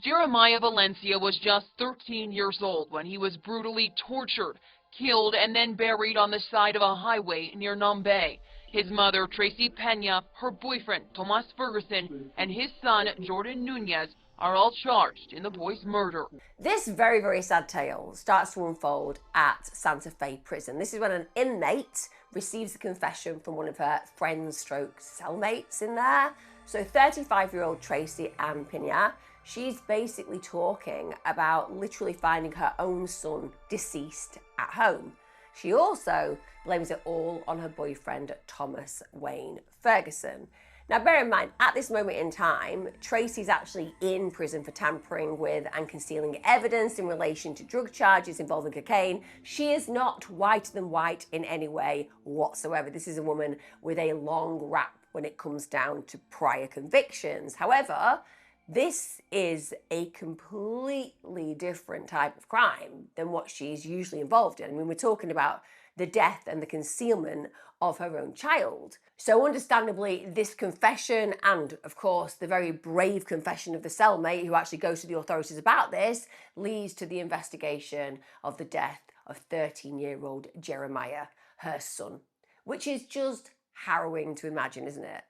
Jeremiah Valencia was just 13 years old when he was brutally tortured, killed, and then buried on the side of a highway near Nambe. His mother, Tracy Pena, her boyfriend, Tomas Ferguson, and his son, Jordan Nunez, are all charged in the boy's murder. This very, very sad tale starts to unfold at Santa Fe prison. This is when an inmate receives a confession from one of her friends stroke cellmates in there. So 35-year-old Tracy Ann Pena, she's basically talking about literally finding her own son deceased at home. She also blames it all on her boyfriend, Thomas Wayne Ferguson. Now, bear in mind, at this moment in time, Tracy's actually in prison for tampering with and concealing evidence in relation to drug charges involving cocaine. She is not whiter than white in any way whatsoever. This is a woman with a long rap when it comes down to prior convictions. However, this is a completely different type of crime than what she's usually involved in. I mean, we're talking about the death and the concealment of her own child. So understandably, this confession and, of course, the very brave confession of the cellmate who actually goes to the authorities about this leads to the investigation of the death of 13-year-old Jeremiah, her son, which is just harrowing to imagine, isn't it?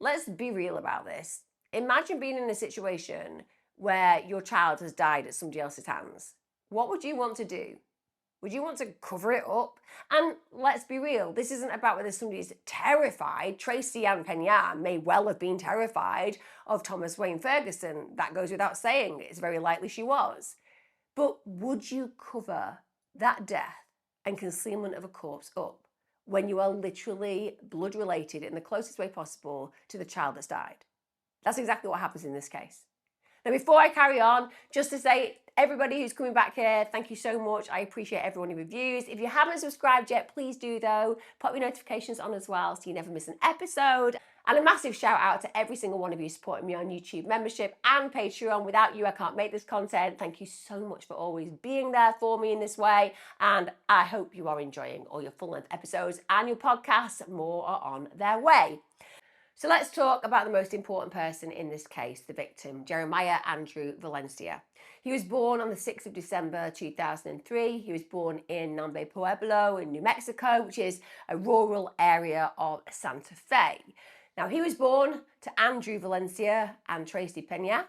Let's be real about this. Imagine being in a situation where your child has died at somebody else's hands. What would you want to do? Would you want to cover it up? And let's be real, this isn't about whether somebody's terrified. Tracy Ann Pena may well have been terrified of Thomas Wayne Ferguson. That goes without saying. It's very likely she was. But would you cover that death and concealment of a corpse up when you are literally blood related in the closest way possible to the child that's died? That's exactly what happens in this case. Now, before I carry on, just to say, everybody who's coming back here, thank you so much. I appreciate everyone who reviews. If you haven't subscribed yet, please do though. Pop your notifications on as well so you never miss an episode. And a massive shout out to every single one of you supporting me on YouTube membership and Patreon. Without you, I can't make this content. Thank you so much for always being there for me in this way. And I hope you are enjoying all your full-length episodes and your podcasts. More are on their way. So let's talk about the most important person in this case, the victim, Jeremiah Andrew Valencia. He was born on the 6th of December 2003. He was born in Nambe Pueblo in New Mexico, which is a rural area of Santa Fe. Now, he was born to Andrew Valencia and Tracy Pena.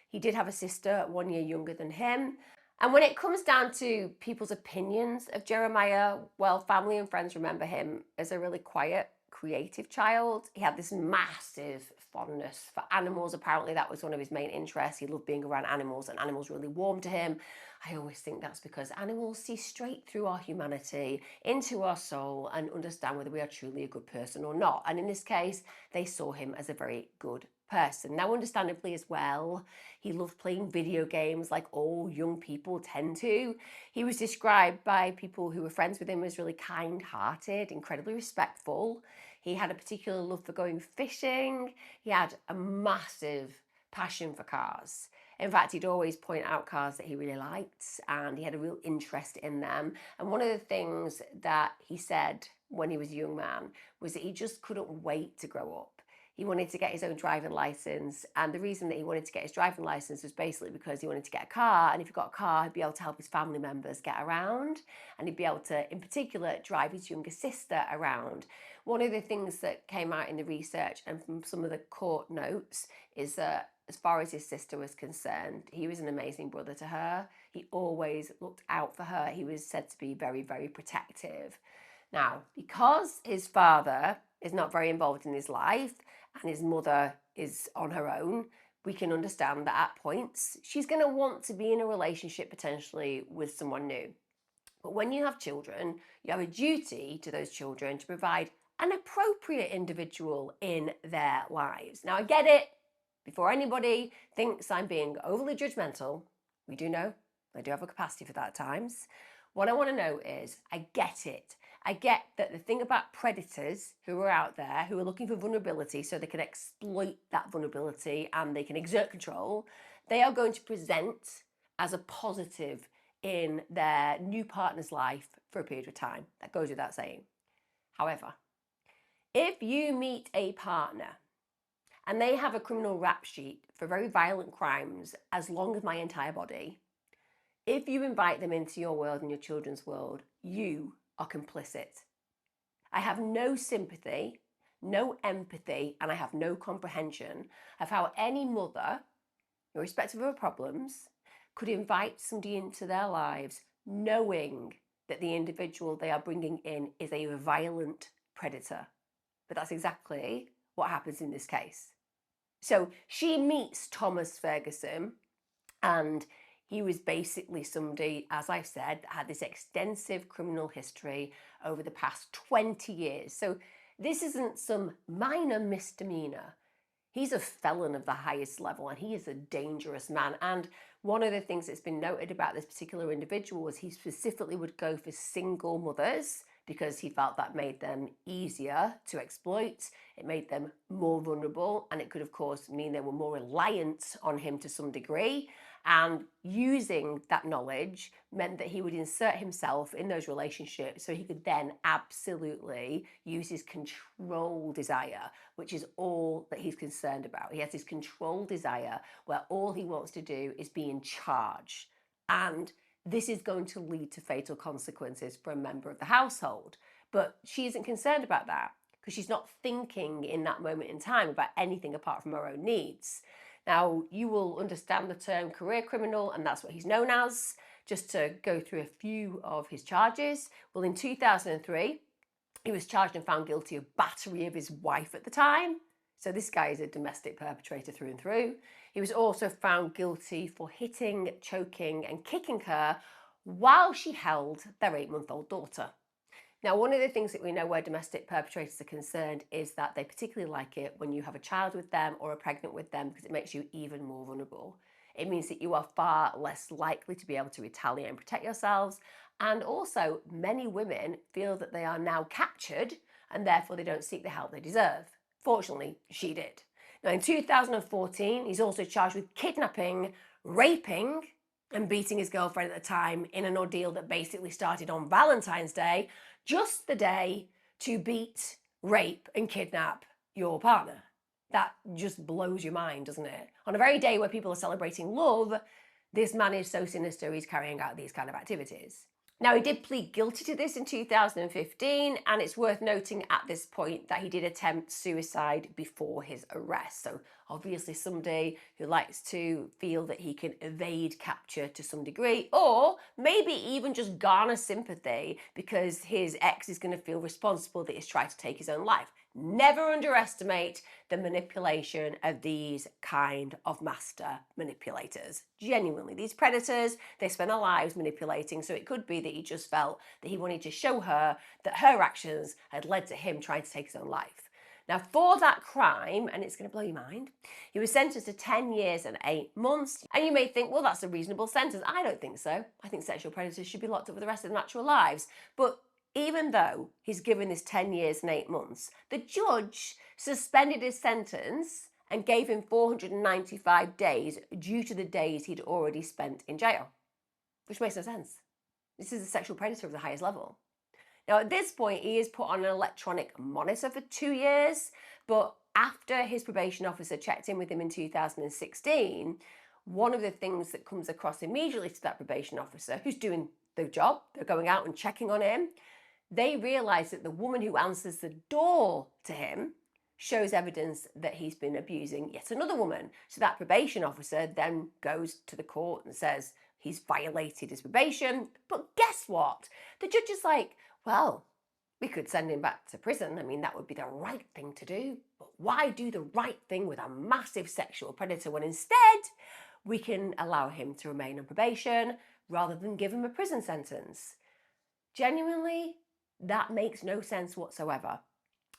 He did have a sister 1 year younger than him. And when it comes down to people's opinions of Jeremiah, well, family and friends remember him as a really quiet, creative child. He had this massive fondness for animals. Apparently that was one of his main interests. He loved being around animals and animals really warmed to him. I always think that's because animals see straight through our humanity, into our soul, and understand whether we are truly a good person or not. And in this case, they saw him as a very good person. Now, understandably as well, he loved playing video games like all young people tend to. He was described by people who were friends with him as really kind-hearted, incredibly respectful. He had a particular love for going fishing. He had a massive passion for cars. In fact, he'd always point out cars that he really liked, and he had a real interest in them. And one of the things that he said when he was a young man was that he just couldn't wait to grow up. He wanted to get his own driving license, and the reason that he wanted to get his driving license was basically because he wanted to get a car, and if he got a car, he'd be able to help his family members get around, and he'd be able to, in particular, drive his younger sister around. One of the things that came out in the research and from some of the court notes is that as far as his sister was concerned, he was an amazing brother to her. He always looked out for her. He was said to be very, very protective. Now, because his father is not very involved in his life and his mother is on her own, we can understand that at points she's going to want to be in a relationship potentially with someone new. But when you have children, you have a duty to those children to provide an appropriate individual in their lives. Now, I get it. Before anybody thinks I'm being overly judgmental, we do know I do have a capacity for that at times. What I want to know is, I get it. I get that the thing about predators who are out there, who are looking for vulnerability so they can exploit that vulnerability and they can exert control, they are going to present as a positive in their new partner's life for a period of time. That goes without saying. However, if you meet a partner and they have a criminal rap sheet for very violent crimes as long as my entire body. If you invite them into your world and your children's world, you are complicit. I have no sympathy, no empathy, and I have no comprehension of how any mother, irrespective of her problems, could invite somebody into their lives knowing that the individual they are bringing in is a violent predator. But that's exactly what happens in this case. So she meets Thomas Ferguson, and he was basically somebody, as I said, that had this extensive criminal history over the past 20 years. So this isn't some minor misdemeanor. He's a felon of the highest level, and he is a dangerous man. And one of the things that's been noted about this particular individual was he specifically would go for single mothers because he felt that made them easier to exploit. It made them more vulnerable, and it could, of course, mean they were more reliant on him to some degree. And using that knowledge meant that he would insert himself in those relationships so he could then absolutely use his control desire, which is all that he's concerned about. He has this control desire where all he wants to do is be in charge. And this is going to lead to fatal consequences for a member of the household. But she isn't concerned about that because she's not thinking in that moment in time about anything apart from her own needs. Now, you will understand the term career criminal, and that's what he's known as. Just to go through a few of his charges. Well, in 2003, he was charged and found guilty of battery of his wife at the time. So this guy is a domestic perpetrator through and through. He was also found guilty for hitting, choking, and kicking her while she held their 8-month-old daughter. Now, one of the things that we know where domestic perpetrators are concerned is that they particularly like it when you have a child with them or are pregnant with them because it makes you even more vulnerable. It means that you are far less likely to be able to retaliate and protect yourselves. And also, many women feel that they are now captured and therefore they don't seek the help they deserve. Fortunately, she did. Now, in 2014, he's also charged with kidnapping, raping, and beating his girlfriend at the time in an ordeal that basically started on Valentine's Day, just the day to beat, rape, and kidnap your partner. That just blows your mind, doesn't it? On a very day where people are celebrating love, this man is so sinister he's carrying out these kind of activities. Now, he did plead guilty to this in 2015, and it's worth noting at this point that he did attempt suicide before his arrest. So obviously somebody who likes to feel that he can evade capture to some degree, or maybe even just garner sympathy because his ex is going to feel responsible that he's tried to take his own life. Never underestimate the manipulation of these kind of master manipulators. Genuinely, these predators, they spend their lives manipulating, so it could be that he just felt that he wanted to show her that her actions had led to him trying to take his own life. Now, for that crime, and it's going to blow your mind, he was sentenced to 10 years and 8 months. And you may think, well, that's a reasonable sentence. I don't think so. I think sexual predators should be locked up for the rest of their natural lives. But even though he's given this 10 years and 8 months, the judge suspended his sentence and gave him 495 days due to the days he'd already spent in jail, which makes no sense. This is a sexual predator of the highest level. Now, at this point, he is put on an electronic monitor for 2 years, but after his probation officer checked in with him in 2016, one of the things that comes across immediately to that probation officer, who's doing their job, they're going out and checking on him, they realise that the woman who answers the door to him shows evidence that he's been abusing yet another woman. So that probation officer then goes to the court and says he's violated his probation. But guess what? The judge is like, well, we could send him back to prison. I mean, that would be the right thing to do. But why do the right thing with a massive sexual predator when instead we can allow him to remain on probation rather than give him a prison sentence? Genuinely, that makes no sense whatsoever,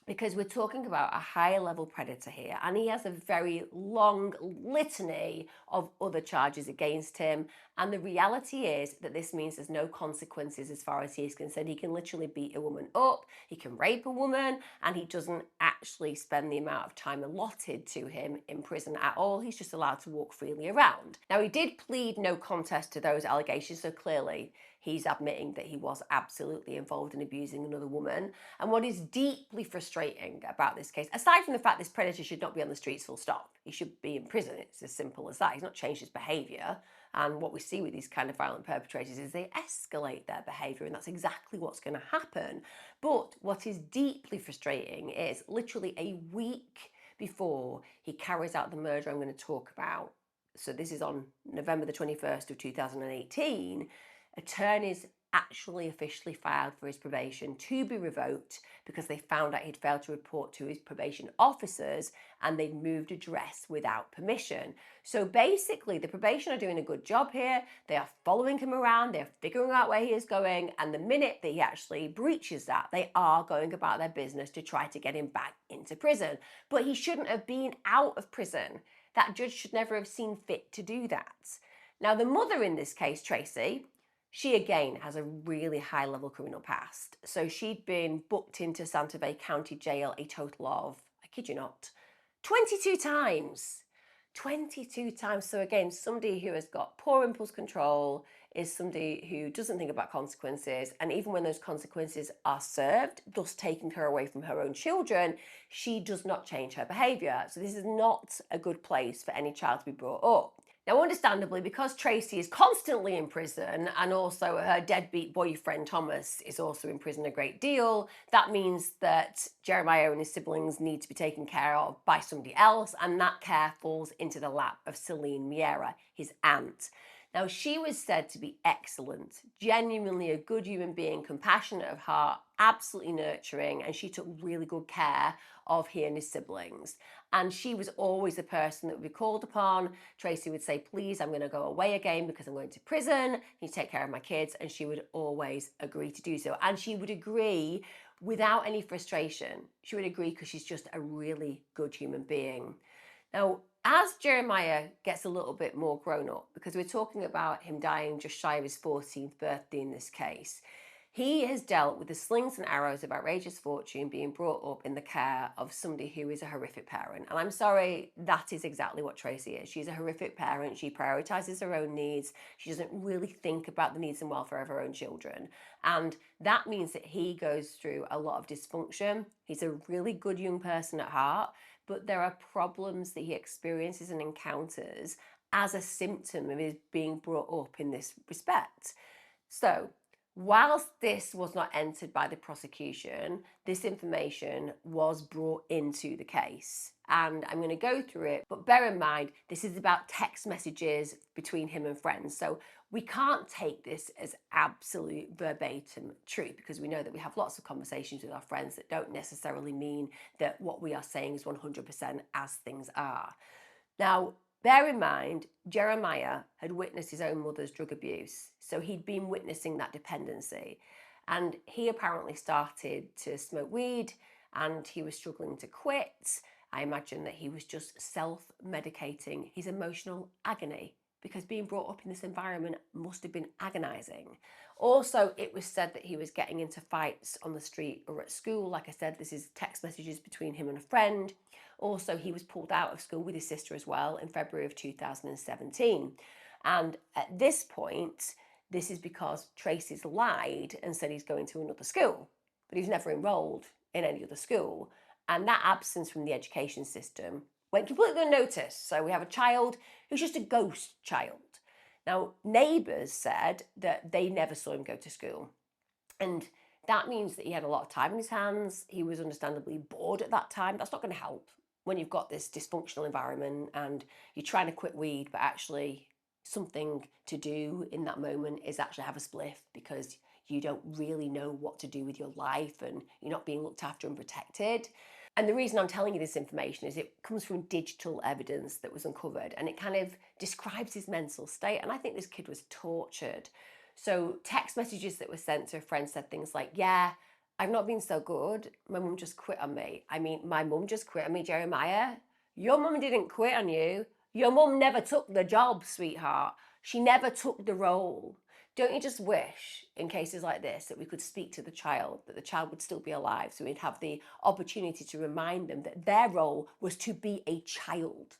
because we're talking about a higher level predator here, and he has a very long litany of other charges against him. And the reality is that this means there's no consequences as far as he is concerned. He can literally beat a woman up, he can rape a woman, and he doesn't actually spend the amount of time allotted to him in prison at all. He's just allowed to walk freely around. Now, he did plead no contest to those allegations, so clearly he's admitting that he was absolutely involved in abusing another woman. And what is deeply frustrating about this case, aside from the fact this predator should not be on the streets full stop, he should be in prison, it's as simple as that. He's not changed his behaviour. And what we see with these kind of violent perpetrators is they escalate their behaviour, and that's exactly what's going to happen. But what is deeply frustrating is literally a week before he carries out the murder I'm going to talk about. So this is on November the 21st of 2018. Attorneys actually officially filed for his probation to be revoked because they found out he'd failed to report to his probation officers and they'd moved address without permission. So basically the probation are doing a good job here. They are following him around, they're figuring out where he is going, and the minute that he actually breaches that, they are going about their business to try to get him back into prison. But he shouldn't have been out of prison. That judge should never have seen fit to do that. Now the mother in this case, Tracy, she again has a really high level criminal past. So she'd been booked into Santa Fe County Jail a total of, I kid you not, 22 times. 22 times. So again, somebody who has got poor impulse control, is somebody who doesn't think about consequences, and even when those consequences are served, thus taking her away from her own children, she does not change her behaviour. So this is not a good place for any child to be brought up. Now, understandably, because Tracy is constantly in prison and also her deadbeat boyfriend Thomas is also in prison a great deal, that means that Jeremiah and his siblings need to be taken care of by somebody else, and that care falls into the lap of Celine Miera, his aunt. Now, she was said to be excellent, genuinely a good human being, compassionate of heart, absolutely nurturing, and she took really good care of he and his siblings. And she was always the person that would be called upon. Tracy would say, please, I'm going to go away again because I'm going to prison. You take care of my kids. And she would always agree to do so. And she would agree without any frustration. She would agree because she's just a really good human being. Now, as Jeremiah gets a little bit more grown up, because we're talking about him dying just shy of his 14th birthday in this case, he has dealt with the slings and arrows of outrageous fortune being brought up in the care of somebody who is a horrific parent. And I'm sorry, that is exactly what Tracy is. She's a horrific parent. She prioritises her own needs. She doesn't really think about the needs and welfare of her own children. And that means that he goes through a lot of dysfunction. He's a really good young person at heart, but there are problems that he experiences and encounters as a symptom of his being brought up in this respect. So, whilst this was not entered by the prosecution, this information was brought into the case. And I'm going to go through it, but bear in mind, this is about text messages between him and friends. So we can't take this as absolute verbatim truth, because we know that we have lots of conversations with our friends that don't necessarily mean that what we are saying is 100% as things are. Now, bear in mind, Jeremiah had witnessed his own mother's drug abuse, so he'd been witnessing that dependency. And he apparently started to smoke weed and he was struggling to quit. I imagine that he was just self-medicating his emotional agony, because being brought up in this environment must have been agonizing. Also, it was said that he was getting into fights on the street or at school. Like I said, this is text messages between him and a friend. Also, he was pulled out of school with his sister as well in February of 2017. And at this point, this is because Tracy's lied and said he's going to another school, but he's never enrolled in any other school. And that absence from the education system went completely unnoticed. So we have a child who's just a ghost child. Now, neighbours said that they never saw him go to school. And that means that he had a lot of time in his hands. He was understandably bored at that time. That's not going to help when you've got this dysfunctional environment and you're trying to quit weed, but actually something to do in that moment is actually have a spliff, because you don't really know what to do with your life and you're not being looked after and protected. And the reason I'm telling you this information is it comes from digital evidence that was uncovered, and it kind of describes his mental state. And I think this kid was tortured. So text messages that were sent to a friend said things like, yeah, I've not been so good. My mum just quit on me. I mean, my mum just quit on me, Jeremiah. Your mum didn't quit on you. Your mum never took the job, sweetheart. She never took the role. Don't you just wish, in cases like this, that we could speak to the child, that the child would still be alive, so we'd have the opportunity to remind them that their role was to be a child.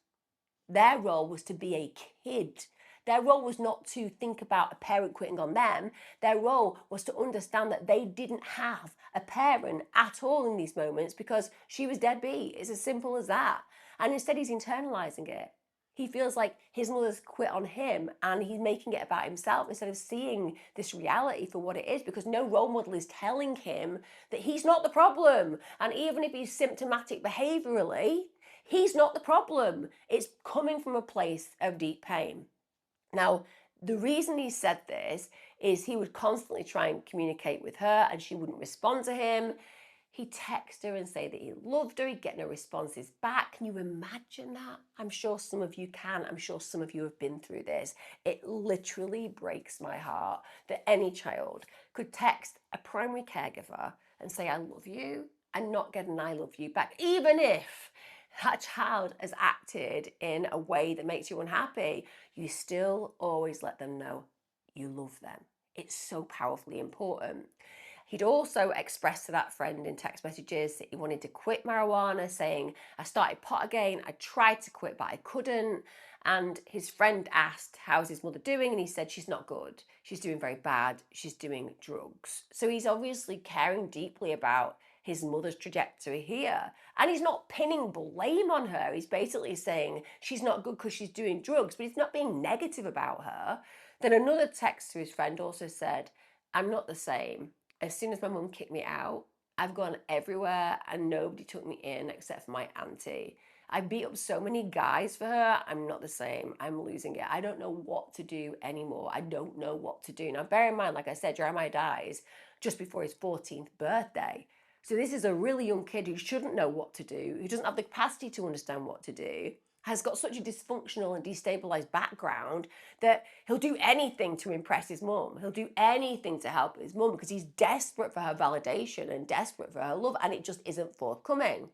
Their role was to be a kid. Their role was not to think about a parent quitting on them. Their role was to understand that they didn't have a parent at all in these moments because she was deadbeat. It's as simple as that. And instead he's internalizing it. He feels like his mother's quit on him and he's making it about himself instead of seeing this reality for what it is, because no role model is telling him that he's not the problem. And even if he's symptomatic behaviorally, he's not the problem. It's coming from a place of deep pain. Now, the reason he said this is he would constantly try and communicate with her and she wouldn't respond to him. He'd text her and say that he loved her. He'd get no responses back. Can you imagine that? I'm sure some of you can. I'm sure some of you have been through this. It literally breaks my heart that any child could text a primary caregiver and say, I love you, and not get an I love you back, even if that child has acted in a way that makes you unhappy. You still always let them know you love them. It's so powerfully important. He'd also expressed to that friend in text messages that he wanted to quit marijuana, saying, I started pot again, I tried to quit, but I couldn't. And his friend asked, how's his mother doing? And he said, she's not good. She's doing very bad. She's doing drugs. So he's obviously caring deeply about his mother's trajectory here. And he's not pinning blame on her. He's basically saying she's not good because she's doing drugs, but he's not being negative about her. Then another text to his friend also said, I'm not the same. As soon as my mum kicked me out, I've gone everywhere and nobody took me in except for my auntie. I beat up so many guys for her. I'm not the same. I'm losing it. I don't know what to do anymore. I don't know what to do. Now, bear in mind, like I said, Jeremiah dies just before his 14th birthday. So this is a really young kid who shouldn't know what to do, who doesn't have the capacity to understand what to do, has got such a dysfunctional and destabilized background that he'll do anything to impress his mum. He'll do anything to help his mum because he's desperate for her validation and desperate for her love, and it just isn't forthcoming.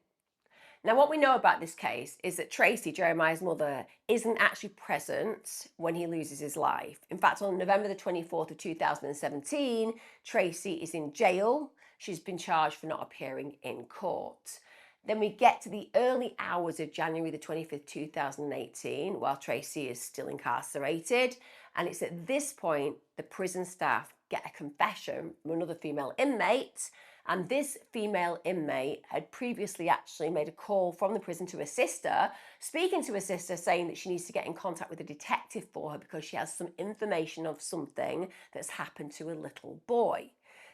Now, what we know about this case is that Tracy, Jeremiah's mother, isn't actually present when he loses his life. In fact, on November the 24th of 2017, Tracy is in jail. She's been charged for not appearing in court. Then we get to the early hours of January the 25th, 2018, while Tracy is still incarcerated. And it's at this point the prison staff get a confession from another female inmate. And this female inmate had previously actually made a call from the prison to her sister, speaking to her sister, saying that she needs to get in contact with a detective for her because she has some information of something that's happened to a little boy.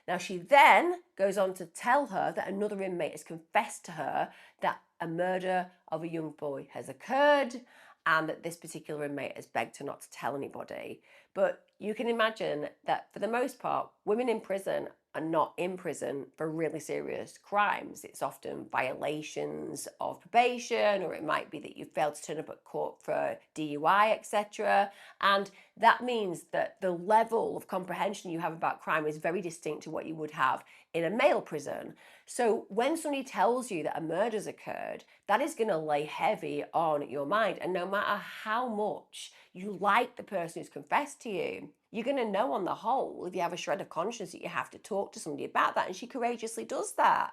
Now, she then goes on to tell her that another inmate has confessed to her that a murder of a young boy has occurred and that this particular inmate has begged her not to tell anybody. But you can imagine that for the most part, women in prison are not in prison for really serious crimes. It's often violations of probation, or it might be that you failed to turn up at court for DUI, etc. And that means that the level of comprehension you have about crime is very distinct to what you would have in a male prison. So when somebody tells you that a murder's occurred, that is going to lay heavy on your mind. And no matter how much you like the person who's confessed to you, you're going to know on the whole, if you have a shred of conscience, that you have to talk to somebody about that. And she courageously does that.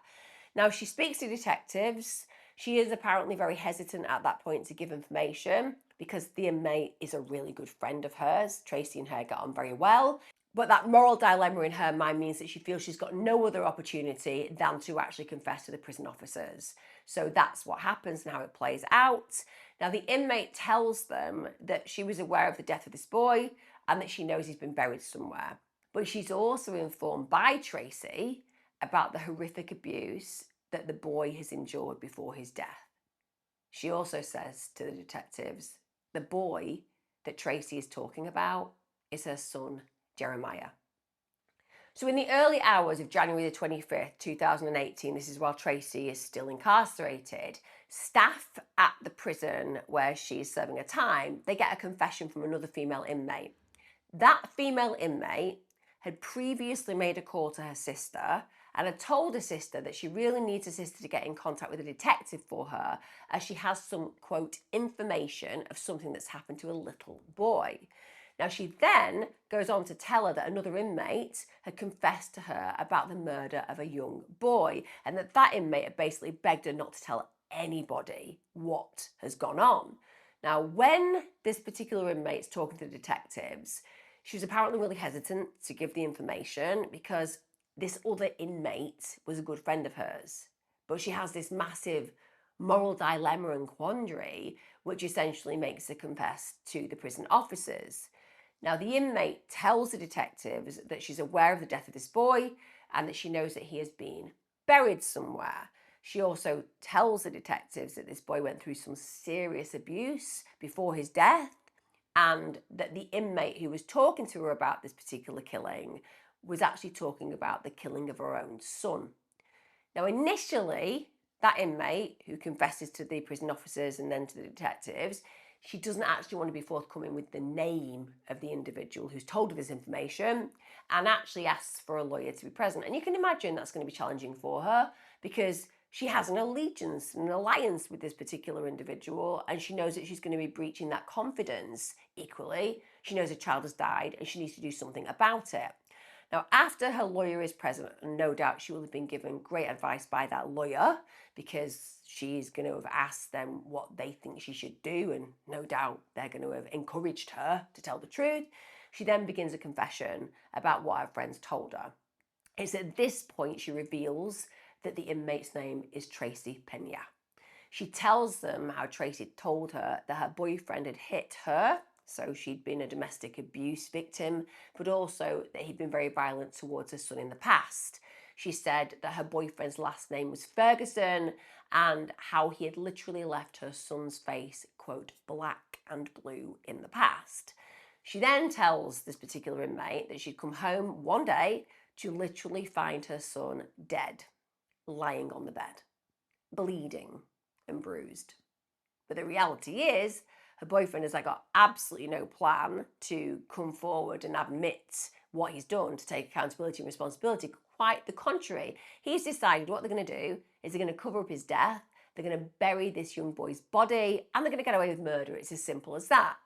Now, she speaks to detectives. She is apparently very hesitant at that point to give information because the inmate is a really good friend of hers. Tracy and her get on very well. But that moral dilemma in her mind means that she feels she's got no other opportunity than to actually confess to the prison officers. So that's what happens and how it plays out. Now, the inmate tells them that she was aware of the death of this boy and that she knows he's been buried somewhere. But she's also informed by Tracy about the horrific abuse that the boy has endured before his death. She also says to the detectives, the boy that Tracy is talking about is her son, Jeremiah. So in the early hours of January the 25th, 2018, this is while Tracy is still incarcerated, staff at the prison where she's serving her time, they get a confession from another female inmate. That female inmate had previously made a call to her sister and had told her sister that she really needs her sister to get in contact with a detective for her as she has some, quote, information of something that's happened to a little boy. Now, she then goes on to tell her that another inmate had confessed to her about the murder of a young boy and that inmate had basically begged her not to tell anybody what has gone on. Now, when this particular inmate's talking to the detectives, she was apparently really hesitant to give the information because this other inmate was a good friend of hers. But she has this massive moral dilemma and quandary, which essentially makes her confess to the prison officers. Now, the inmate tells the detectives that she's aware of the death of this boy and that she knows that he has been buried somewhere. She also tells the detectives that this boy went through some serious abuse before his death and that the inmate who was talking to her about this particular killing was actually talking about the killing of her own son. Now, initially, that inmate who confesses to the prison officers and then to the detectives, she doesn't actually want to be forthcoming with the name of the individual who's told her this information and actually asks for a lawyer to be present. And you can imagine that's going to be challenging for her because she has an allegiance, an alliance with this particular individual, and she knows that she's going to be breaching that confidence. Equally, she knows a child has died and she needs to do something about it. Now, after her lawyer is present, and no doubt she will have been given great advice by that lawyer because she's going to have asked them what they think she should do, and no doubt they're going to have encouraged her to tell the truth. She then begins a confession about what her friends told her. It's at this point she reveals that the inmate's name is Tracy Pena. She tells them how Tracy told her that her boyfriend had hit her, so she'd been a domestic abuse victim, but also that he'd been very violent towards her son in the past. She said that her boyfriend's last name was Ferguson and how he had literally left her son's face, quote, black and blue in the past. She then tells this particular inmate that she'd come home one day to literally find her son dead, lying on the bed, bleeding and bruised. But the reality is, her boyfriend has got absolutely no plan to come forward and admit what he's done, to take accountability and responsibility. Quite the contrary. He's decided what they're going to do is they're going to cover up his death, they're going to bury this young boy's body, and they're going to get away with murder. It's as simple as that.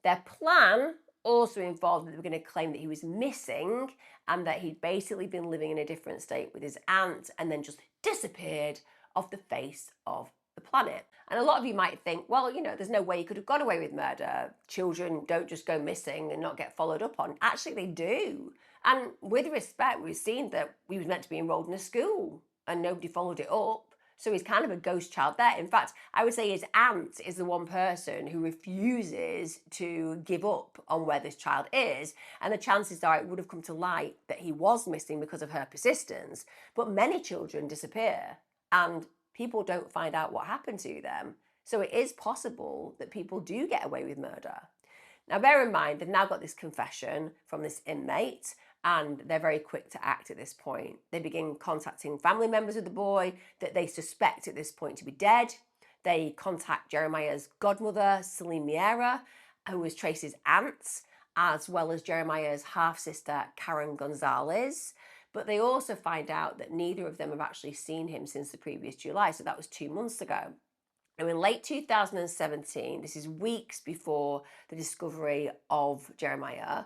Their plan also involved that they were going to claim that he was missing and that he'd basically been living in a different state with his aunt and then just disappeared off the face of the planet. And a lot of you might think, well, there's no way you could have got away with murder. Children don't just go missing and not get followed up on. Actually, they do. And with respect, we've seen that he was meant to be enrolled in a school and nobody followed it up. So he's kind of a ghost child there. In fact, I would say his aunt is the one person who refuses to give up on where this child is. And the chances are it would have come to light that he was missing because of her persistence. But many children disappear and people don't find out what happened to them. So it is possible that people do get away with murder. Now, bear in mind, they've now got this confession from this inmate and they're very quick to act at this point. They begin contacting family members of the boy that they suspect at this point to be dead. They contact Jeremiah's godmother, Celine Miera, who was Tracy's aunt, as well as Jeremiah's half-sister, Karen Gonzalez. But they also find out that neither of them have actually seen him since the previous July, so that was 2 months ago. Now, in late 2017, this is weeks before the discovery of Jeremiah,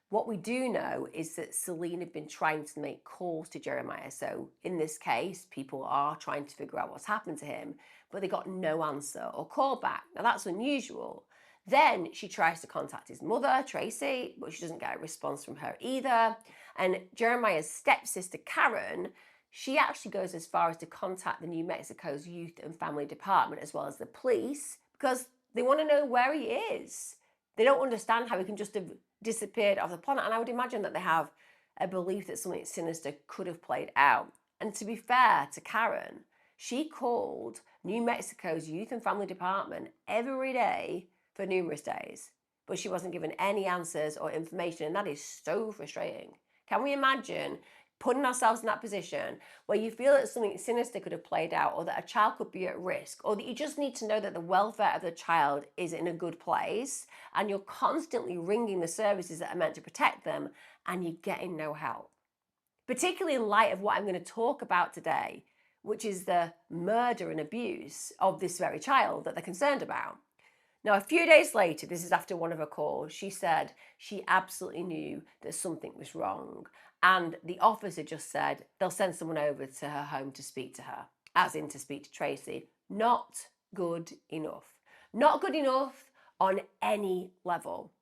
what we do know is that Celine had been trying to make calls to Jeremiah. So in this case, people are trying to figure out what's happened to him, but they got no answer or call back. Now that's unusual. Then she tries to contact his mother, Tracy, but she doesn't get a response from her either. And Jeremiah's stepsister, Karen, she actually goes as far as to contact the New Mexico's Youth and Family Department as well as the police because they want to know where he is. They don't understand how he can just have disappeared off the planet. And I would imagine that they have a belief that something sinister could have played out. And to be fair to Karen, she called New Mexico's Youth and Family Department every day for numerous days, but she wasn't given any answers or information, and that is so frustrating. Can we imagine putting ourselves in that position where you feel that something sinister could have played out, or that a child could be at risk, or that you just need to know that the welfare of the child is in a good place, and you're constantly ringing the services that are meant to protect them, and you're getting no help? Particularly in light of what I'm going to talk about today, which is the murder and abuse of this very child that they're concerned about. Now, a few days later, this is after one of her calls, she said she absolutely knew that something was wrong. And the officer just said they'll send someone over to her home to speak to her, as in to speak to Tracy. Not good enough. Not good enough on any level.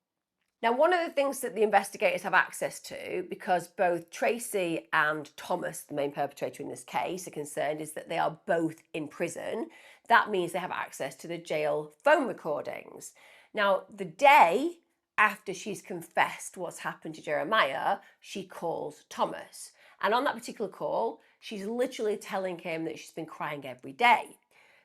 Now, one of the things that the investigators have access to, because both Tracy and Thomas, the main perpetrator in this case, are concerned, is that they are both in prison. That means they have access to the jail phone recordings. Now, the day after she's confessed what's happened to Jeremiah, she calls Thomas. And on that particular call, she's literally telling him that she's been crying every day.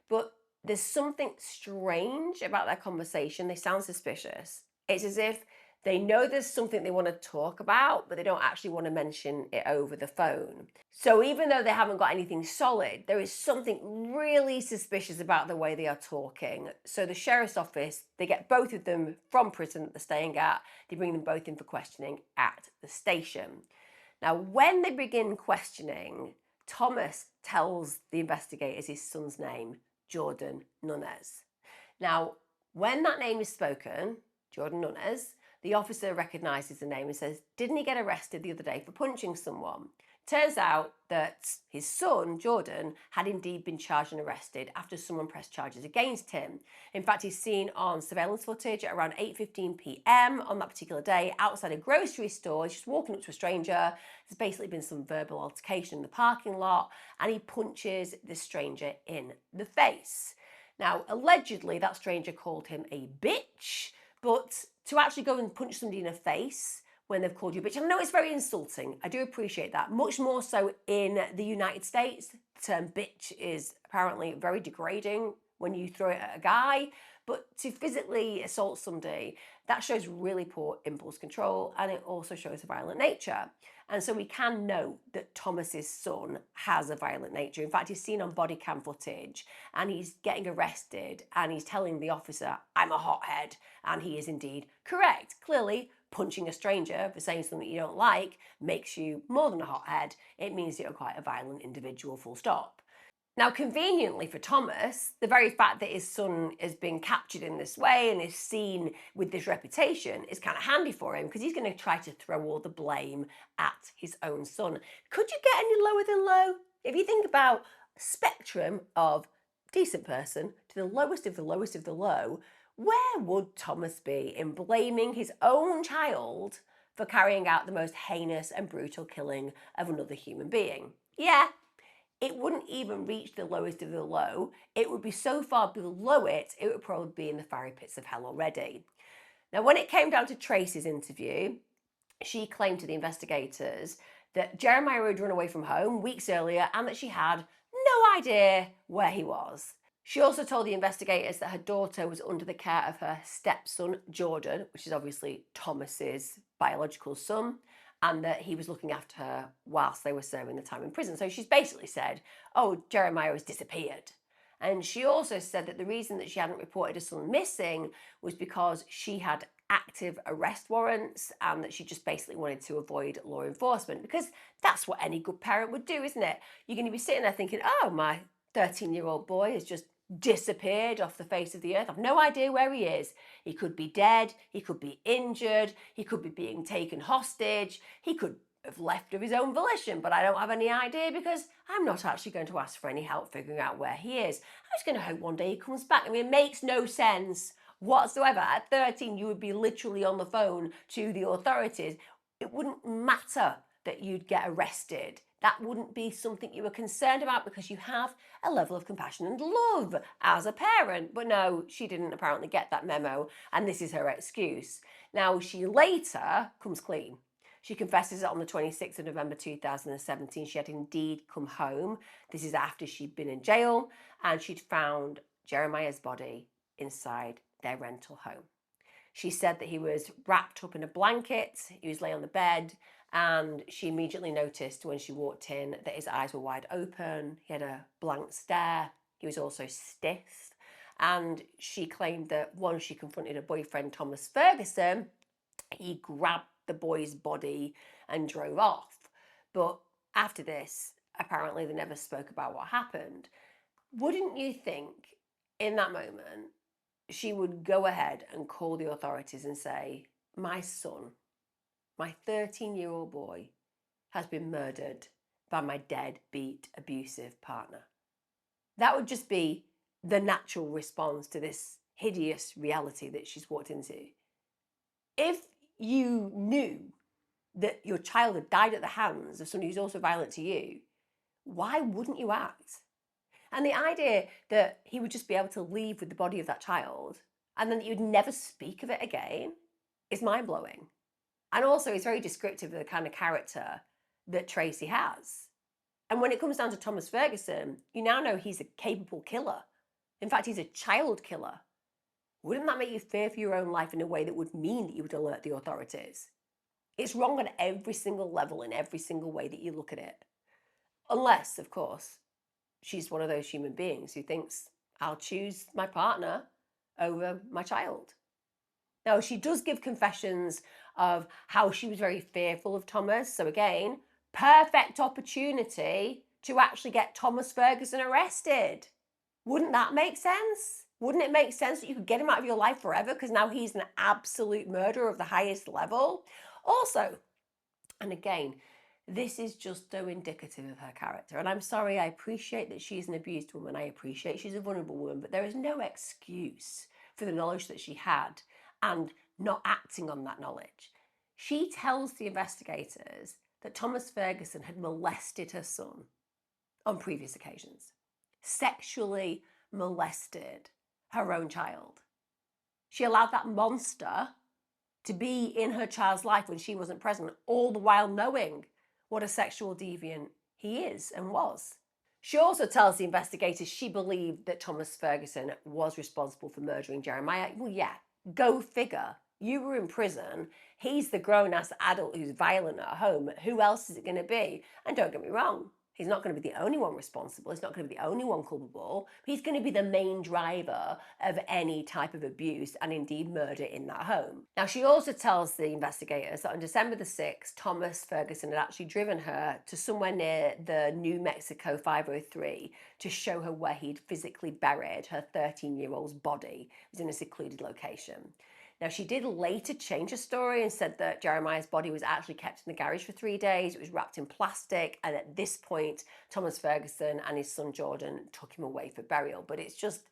But there's something strange about their conversation. They sound suspicious. It's as if they know there's something they want to talk about, but they don't actually want to mention it over the phone. So even though they haven't got anything solid, there is something really suspicious about the way they are talking. So the sheriff's office, they get both of them from prison that they're staying at. They bring them both in for questioning at the station. Now, when they begin questioning, Thomas tells the investigators his son's name, Jordan Nunes. Now, when that name is spoken, Jordan Nunes, the officer recognises the name and says, didn't he get arrested the other day for punching someone? Turns out that his son, Jordan, had indeed been charged and arrested after someone pressed charges against him. In fact, he's seen on surveillance footage at around 8:15 p.m. on that particular day outside a grocery store. He's just walking up to a stranger. There's basically been some verbal altercation in the parking lot, and he punches the stranger in the face. Now, allegedly, that stranger called him a bitch, but to actually go and punch somebody in the face when they've called you a bitch, I know it's very insulting. I do appreciate that. Much more so in the United States. The term bitch is apparently very degrading when you throw it at a guy. But to physically assault somebody, that shows really poor impulse control, and it also shows a violent nature. And so we can note that Thomas's son has a violent nature. In fact, he's seen on body cam footage and he's getting arrested and he's telling the officer, I'm a hothead. And he is indeed correct. Clearly, punching a stranger for saying something you don't like makes you more than a hothead. It means you're quite a violent individual, full stop. Now, conveniently for Thomas, the very fact that his son has been captured in this way and is seen with this reputation is kind of handy for him, because he's going to try to throw all the blame at his own son. Could you get any lower than low? If you think about a spectrum of decent person to the lowest of the lowest of the low, where would Thomas be in blaming his own child for carrying out the most heinous and brutal killing of another human being? Yeah. It wouldn't even reach the lowest of the low. It would be so far below it, it would probably be in the fiery pits of hell already. Now, when it came down to Tracy's interview, she claimed to the investigators that Jeremiah had run away from home weeks earlier and that she had no idea where he was. She also told the investigators that her daughter was under the care of her stepson, Jordan, which is obviously Thomas's biological son, and that he was looking after her whilst they were serving the time in prison. So she's basically said, oh, Jeremiah has disappeared. And she also said that the reason that she hadn't reported her son missing was because she had active arrest warrants and that she just basically wanted to avoid law enforcement, because that's what any good parent would do, isn't it? You're going to be sitting there thinking, oh, my 13-year-old boy has just disappeared off the face of the earth. I've no idea where he is. He could be dead, he could be injured, he could be being taken hostage, he could have left of his own volition, but I don't have any idea because I'm not actually going to ask for any help figuring out where he is. I'm just going to hope one day he comes back. I mean, it makes no sense whatsoever. At 13, you would be literally on the phone to the authorities. It wouldn't matter that you'd get arrested. That wouldn't be something you were concerned about because you have a level of compassion and love as a parent. But no, she didn't apparently get that memo, and this is her excuse. Now, she later comes clean. She confesses that on the 26th of November 2017, she had indeed come home. This is after she'd been in jail, and she'd found Jeremiah's body inside their rental home. She said that he was wrapped up in a blanket, he was laying on the bed, and she immediately noticed when she walked in that his eyes were wide open, he had a blank stare, he was also stiff, and she claimed that once she confronted her boyfriend Thomas Ferguson, he grabbed the boy's body and drove off. But after this, apparently they never spoke about what happened. Wouldn't you think in that moment she would go ahead and call the authorities and say, my son, my 13-year-old boy, has been murdered by my deadbeat abusive partner? That would just be the natural response to this hideous reality that she's walked into. If you knew that your child had died at the hands of somebody who's also violent to you, why wouldn't you act? And the idea that he would just be able to leave with the body of that child and then that you'd never speak of it again is mind-blowing. And also, it's very descriptive of the kind of character that Tracy has. And when it comes down to Thomas Ferguson, you now know he's a capable killer. In fact, he's a child killer. Wouldn't that make you fear for your own life in a way that would mean that you would alert the authorities? It's wrong on every single level in every single way that you look at it. Unless, of course, she's one of those human beings who thinks, I'll choose my partner over my child. Now, she does give confessions of how she was very fearful of Thomas. So again, perfect opportunity to actually get Thomas Ferguson arrested. Wouldn't that make sense? Wouldn't it make sense that you could get him out of your life forever because now he's an absolute murderer of the highest level? Also, and again, this is just so indicative of her character. And I'm sorry, I appreciate that she's an abused woman. I appreciate she's a vulnerable woman, but there is no excuse for the knowledge that she had and not acting on that knowledge. She tells the investigators that Thomas Ferguson had molested her son on previous occasions, sexually molested her own child. She allowed that monster to be in her child's life when she wasn't present, all the while knowing what a sexual deviant he is and was. She also tells the investigators she believed that Thomas Ferguson was responsible for murdering Jeremiah. Well, yeah, go figure. You were in prison. He's the grown-ass adult who's violent at home. Who else is it going to be? And don't get me wrong, he's not going to be the only one responsible. He's not going to be the only one culpable. He's going to be the main driver of any type of abuse and indeed murder in that home. Now, she also tells the investigators that on December the 6th, Thomas Ferguson had actually driven her to somewhere near the New Mexico 503 to show her where he'd physically buried her 13-year-old's body. It was in a secluded location. Now, she did later change her story and said that Jeremiah's body was actually kept in the garage for 3 days. It was wrapped in plastic. And at this point, Thomas Ferguson and his son Jordan took him away for burial. But it's just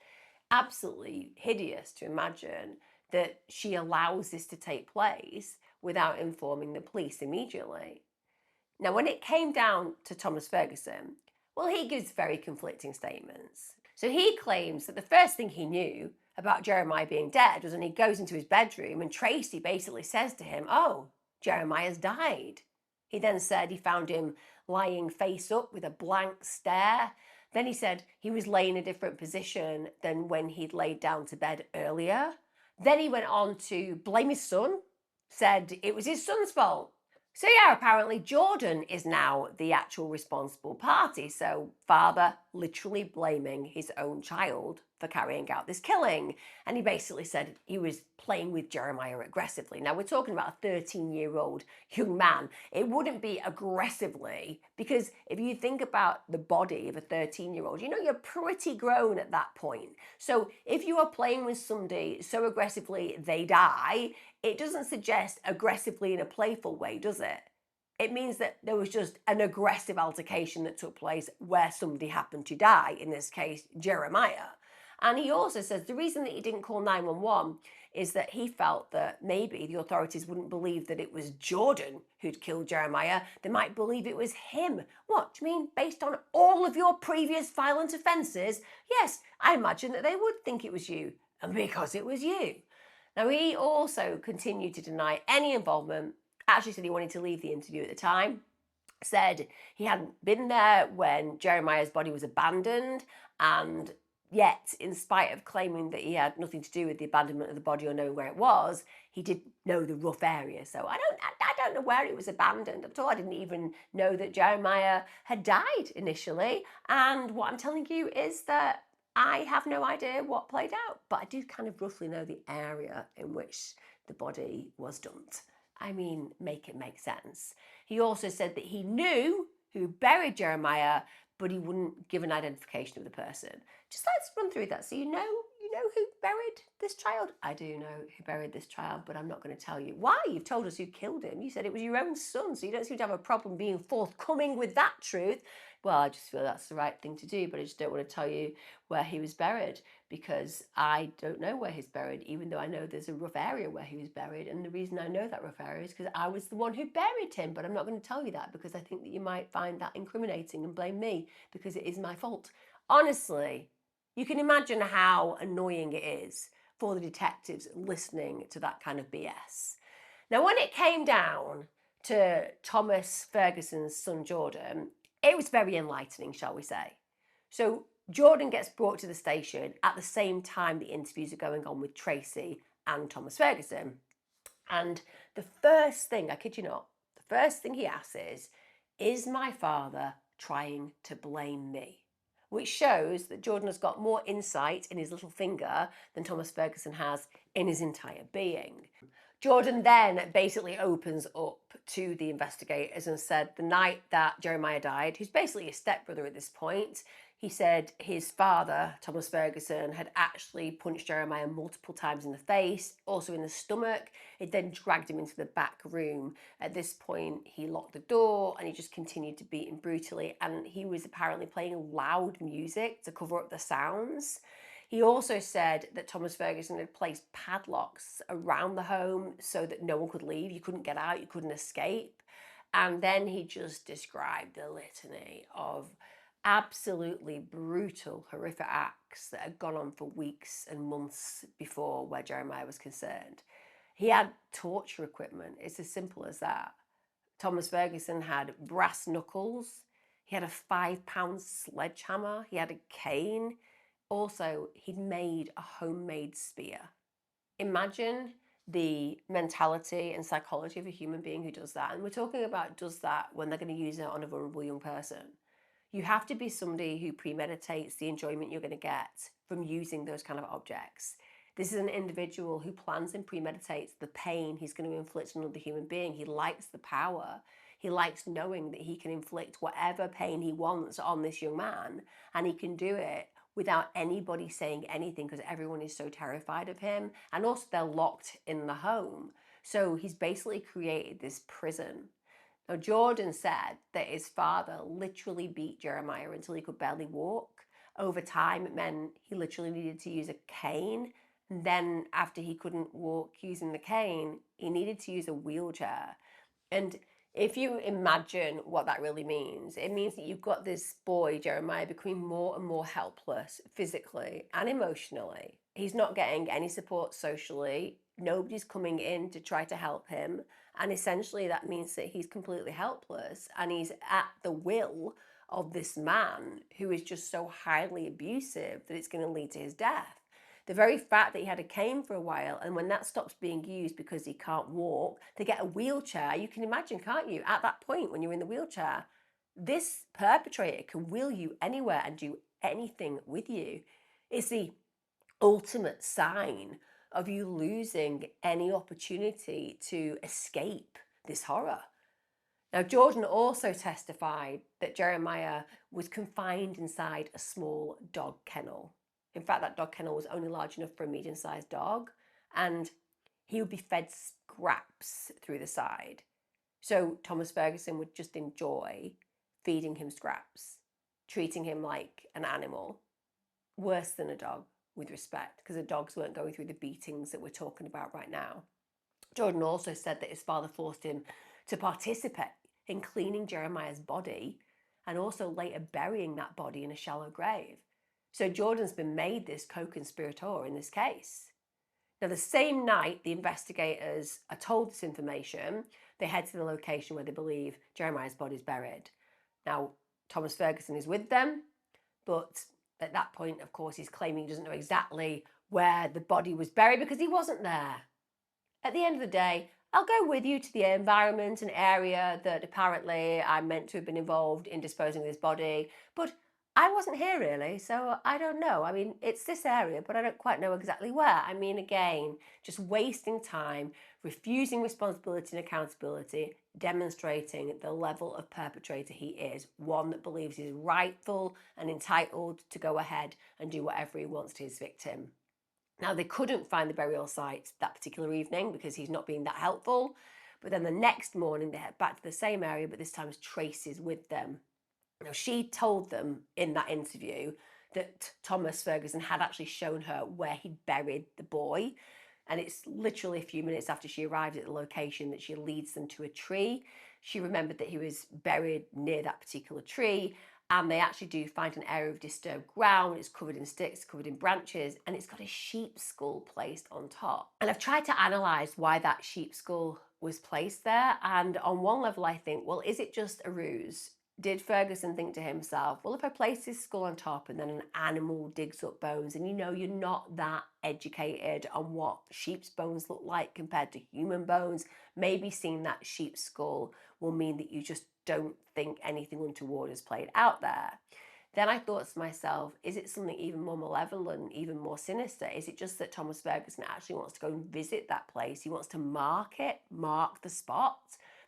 absolutely hideous to imagine that she allows this to take place without informing the police immediately. Now, when it came down to Thomas Ferguson, well, he gives very conflicting statements. So he claims that the first thing he knew about Jeremiah being dead was when he goes into his bedroom and Tracy basically says to him, oh, Jeremiah's died. He then said he found him lying face up with a blank stare. Then he said he was laying in a different position than when he'd laid down to bed earlier. Then he went on to blame his son, said it was his son's fault. So yeah, apparently Jordan is now the actual responsible party. So father literally blaming his own child for carrying out this killing. And he basically said he was playing with Jeremiah aggressively. Now we're talking about a 13-year-old young man. It wouldn't be aggressively, because if you think about the body of a 13-year-old, you know, you're pretty grown at that point. So if you are playing with somebody so aggressively they die, it doesn't suggest aggressively in a playful way, does it? It means that there was just an aggressive altercation that took place where somebody happened to die, in this case, Jeremiah. And he also says the reason that he didn't call 911 is that he felt that maybe the authorities wouldn't believe that it was Jordan who'd killed Jeremiah. They might believe it was him. What, do you mean based on all of your previous violent offences? Yes, I imagine that they would think it was you, and because it was you. Now, he also continued to deny any involvement, actually said he wanted to leave the interview at the time, said he hadn't been there when Jeremiah's body was abandoned, and yet, in spite of claiming that he had nothing to do with the abandonment of the body or knowing where it was, he did know the rough area. So I don't know where it was abandoned at all. I didn't even know that Jeremiah had died initially. And what I'm telling you is that I have no idea what played out, but I do kind of roughly know the area in which the body was dumped. I mean, make it make sense. He also said that he knew who buried Jeremiah, but he wouldn't give an identification of the person. Just let's run through that so you know know who buried this child? I do know who buried this child, but I'm not going to tell you. Why? You've told us who killed him. You said it was your own son, so you don't seem to have a problem being forthcoming with that truth. Well, I just feel that's the right thing to do, but I just don't want to tell you where he was buried because I don't know where he's buried, even though I know there's a rough area where he was buried. And the reason I know that rough area is because I was the one who buried him, but I'm not going to tell you that because I think that you might find that incriminating and blame me because it is my fault. Honestly, you can imagine how annoying it is for the detectives listening to that kind of BS. Now, when it came down to Thomas Ferguson's son Jordan, it was very enlightening, shall we say. So Jordan gets brought to the station at the same time the interviews are going on with Tracy and Thomas Ferguson. And the first thing, I kid you not, the first thing he asks is my father trying to blame me? Which shows that Jordan has got more insight in his little finger than Thomas Ferguson has in his entire being. Jordan then basically opens up to the investigators and said the night that Jeremiah died, who's basically his stepbrother at this point, he said his father, Thomas Ferguson, had actually punched Jeremiah multiple times in the face, also in the stomach. It then dragged him into the back room. At this point, he locked the door and he just continued to beat him brutally. And he was apparently playing loud music to cover up the sounds. He also said that Thomas Ferguson had placed padlocks around the home so that no one could leave. You couldn't get out, you couldn't escape. And then he just described the litany of absolutely brutal, horrific acts that had gone on for weeks and months before where Jeremiah was concerned. He had torture equipment. It's as simple as that. Thomas Ferguson had brass knuckles. He had a 5-pound sledgehammer. He had a cane. Also, he'd made a homemade spear. Imagine the mentality and psychology of a human being who does that. And we're talking about does that when they're going to use it on a vulnerable young person. You have to be somebody who premeditates the enjoyment you're going to get from using those kind of objects. This is an individual who plans and premeditates the pain he's going to inflict on another human being. He likes the power. He likes knowing that he can inflict whatever pain he wants on this young man, and he can do it without anybody saying anything because everyone is so terrified of him. And also they're locked in the home. So he's basically created this prison. Now, Jordan said that his father literally beat Jeremiah until he could barely walk. Over time, it meant he literally needed to use a cane. And then after he couldn't walk using the cane, he needed to use a wheelchair. And if you imagine what that really means, it means that you've got this boy, Jeremiah, becoming more and more helpless physically and emotionally. He's not getting any support socially. Nobody's coming in to try to help him. And essentially that means that he's completely helpless and he's at the will of this man who is just so highly abusive that it's going to lead to his death. The very fact that he had a cane for a while, and when that stops being used because he can't walk, they get a wheelchair. You can imagine, can't you, at that point when you're in the wheelchair, this perpetrator can wheel you anywhere and do anything with you. It's the ultimate sign of you losing any opportunity to escape this horror. Now, Jordan also testified that Jeremiah was confined inside a small dog kennel. In fact, that dog kennel was only large enough for a medium-sized dog, and he would be fed scraps through the side. So Thomas Ferguson would just enjoy feeding him scraps, treating him like an animal, worse than a dog with respect, because the dogs weren't going through the beatings that we're talking about right now. Jordan also said that his father forced him to participate in cleaning Jeremiah's body and also later burying that body in a shallow grave. So Jordan's been made this co-conspirator in this case. Now, the same night the investigators are told this information, they head to the location where they believe Jeremiah's body is buried. Now, Thomas Ferguson is with them, but at that point, of course, he's claiming he doesn't know exactly where the body was buried because he wasn't there. At the end of the day, I'll go with you to the environment and area that apparently I'm meant to have been involved in disposing of this body, but I wasn't here really, so I don't know. I mean, it's this area, but I don't quite know exactly where. I mean, again, just wasting time, refusing responsibility and accountability, demonstrating the level of perpetrator he is, one that believes he's rightful and entitled to go ahead and do whatever he wants to his victim. Now, they couldn't find the burial site that particular evening because he's not being that helpful. But then the next morning, they head back to the same area, but this time Tracy's with them. Now, she told them in that interview that Thomas Ferguson had actually shown her where he'd buried the boy. And it's literally a few minutes after she arrived at the location that she leads them to a tree. She remembered that he was buried near that particular tree. And they actually do find an area of disturbed ground. It's covered in sticks, covered in branches, and it's got a sheep skull placed on top. And I've tried to analyse why that sheep skull was placed there. And on one level, I think, well, is it just a ruse? Did Ferguson think to himself, well, if I place this skull on top and then an animal digs up bones, and you're not that educated on what sheep's bones look like compared to human bones, maybe seeing that sheep skull will mean that you just don't think anything untoward has played out there. Then I thought to myself, is it something even more malevolent, even more sinister? Is it just that Thomas Ferguson actually wants to go and visit that place? He wants to mark the spot,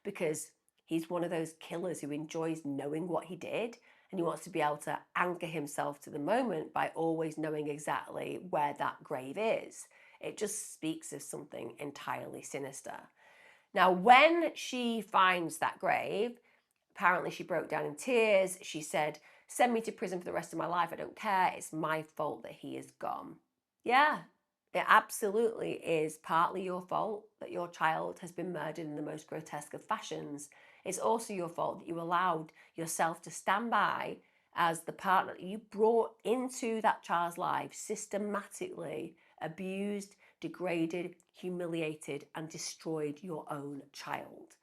because he's one of those killers who enjoys knowing what he did, and he wants to be able to anchor himself to the moment by always knowing exactly where that grave is. It just speaks of something entirely sinister. Now, when she finds that grave, apparently she broke down in tears. She said, "Send me to prison for the rest of my life. I don't care. It's my fault that he is gone." Yeah, it absolutely is partly your fault that your child has been murdered in the most grotesque of fashions. It's also your fault that you allowed yourself to stand by as the partner that you brought into that child's life, systematically abused, degraded, humiliated, and destroyed your own child.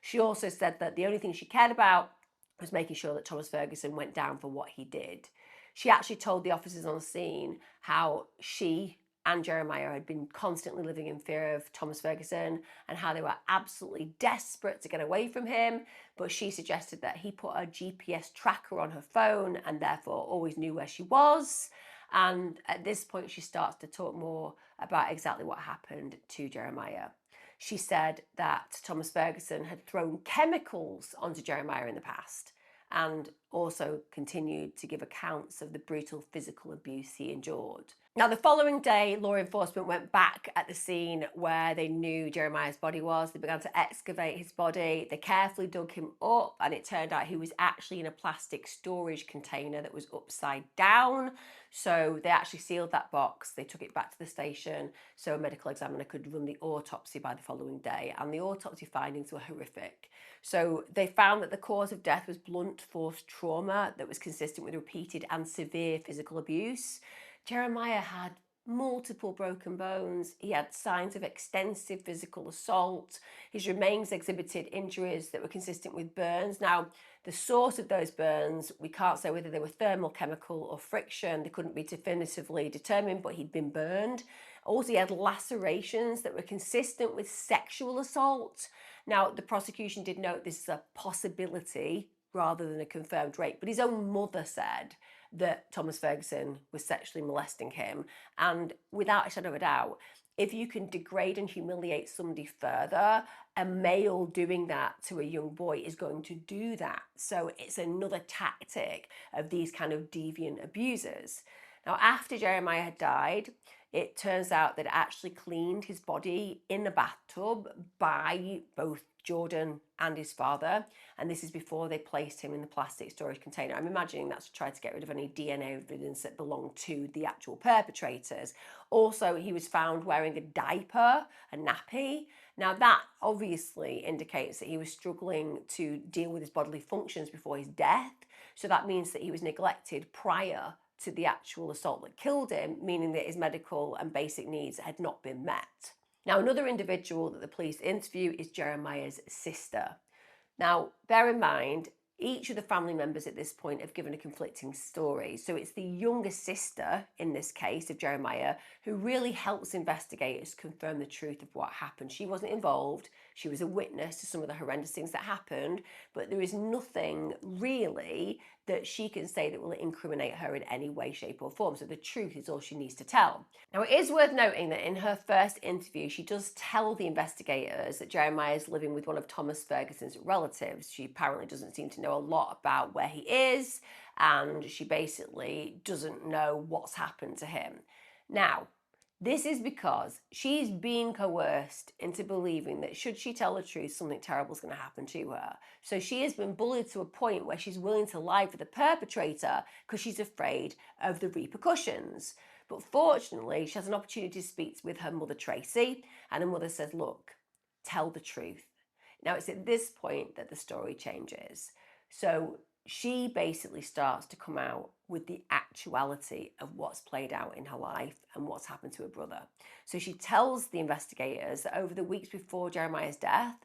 She also said that the only thing she cared about was making sure that Thomas Ferguson went down for what he did. She actually told the officers on scene how she and Jeremiah had been constantly living in fear of Thomas Ferguson and how they were absolutely desperate to get away from him. But she suggested that he put a GPS tracker on her phone and therefore always knew where she was. And at this point, she starts to talk more about exactly what happened to Jeremiah. She said that Thomas Ferguson had thrown chemicals onto Jeremiah in the past, and also continued to give accounts of the brutal physical abuse he endured. Now, the following day, law enforcement went back at the scene where they knew Jeremiah's body was. They began to excavate his body. They carefully dug him up, and it turned out he was actually in a plastic storage container that was upside down. So they actually sealed that box. They took it back to the station so a medical examiner could run the autopsy by the following day. And the autopsy findings were horrific. So they found that the cause of death was blunt force trauma that was consistent with repeated and severe physical abuse. Jeremiah had multiple broken bones. He had signs of extensive physical assault. His remains exhibited injuries that were consistent with burns. Now, the source of those burns, we can't say whether they were thermal, chemical, or friction. They couldn't be definitively determined, but he'd been burned. Also, he had lacerations that were consistent with sexual assault. Now, the prosecution did note this is a possibility rather than a confirmed rape, but his own mother said that Thomas Ferguson was sexually molesting him. And without a shadow of a doubt, if you can degrade and humiliate somebody further, a male doing that to a young boy is going to do that. So it's another tactic of these kind of deviant abusers. Now, after Jeremiah had died, it turns out that it actually cleaned his body in the bathtub by both Jordan and his father, and this is before they placed him in the plastic storage container. I'm imagining that's to try to get rid of any DNA evidence that belonged to the actual perpetrators. Also, he was found wearing a diaper, a nappy. Now, that obviously indicates that he was struggling to deal with his bodily functions before his death, so that means that he was neglected prior to the actual assault that killed him, meaning that his medical and basic needs had not been met. Now, another individual that the police interview is Jeremiah's sister. Now, bear in mind, each of the family members at this point have given a conflicting story. So it's the younger sister, in this case, of Jeremiah, who really helps investigators confirm the truth of what happened. She wasn't involved. She was a witness to some of the horrendous things that happened, but there is nothing really that she can say that will incriminate her in any way, shape, or form. So the truth is all she needs to tell. Now, it is worth noting that in her first interview, she does tell the investigators that Jeremiah is living with one of Thomas Ferguson's relatives. She apparently doesn't seem to know a lot about where he is, and she basically doesn't know what's happened to him. Now, This is because she's been coerced into believing that should she tell the truth, something terrible is going to happen to her. So she has been bullied to a point where she's willing to lie for the perpetrator because she's afraid of the repercussions. But fortunately, she has an opportunity to speak with her mother, Tracy, and her mother says, look, tell the truth. Now, it's at this point that the story changes. So she basically starts to come out with the actuality of what's played out in her life and what's happened to her brother. So she tells the investigators that over the weeks before Jeremiah's death,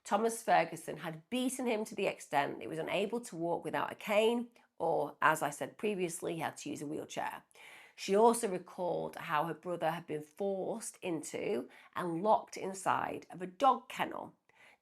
Thomas Ferguson had beaten him to the extent he was unable to walk without a cane, or, as I said previously, he had to use a wheelchair. She also recalled how her brother had been forced into and locked inside of a dog kennel.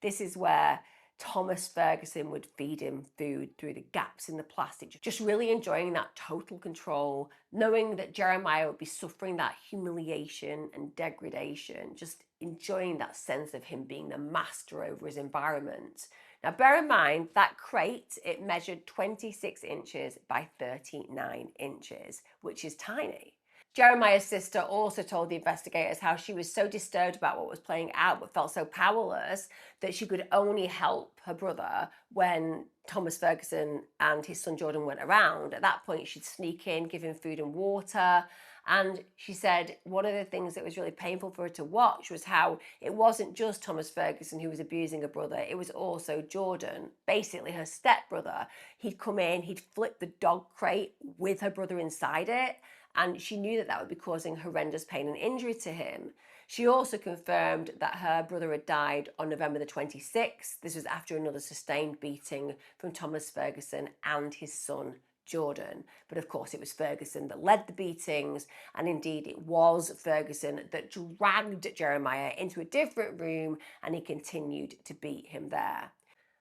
This is where Thomas Ferguson would feed him food through the gaps in the plastic, just really enjoying that total control, knowing that Jeremiah would be suffering that humiliation and degradation, just enjoying that sense of him being the master over his environment. Now, bear in mind that crate, it measured 26 inches by 39 inches, which is tiny. Jeremiah's sister also told the investigators how she was so disturbed about what was playing out but felt so powerless that she could only help her brother when Thomas Ferguson and his son Jordan weren't around. At that point, she'd sneak in, give him food and water. And she said one of the things that was really painful for her to watch was how it wasn't just Thomas Ferguson who was abusing her brother, it was also Jordan, basically her stepbrother. He'd come in, he'd flip the dog crate with her brother inside it, and she knew that that would be causing horrendous pain and injury to him. She also confirmed that her brother had died on November the 26th. This was after another sustained beating from Thomas Ferguson and his son Jordan. But of course, it was Ferguson that led the beatings, and indeed it was Ferguson that dragged Jeremiah into a different room, and he continued to beat him there.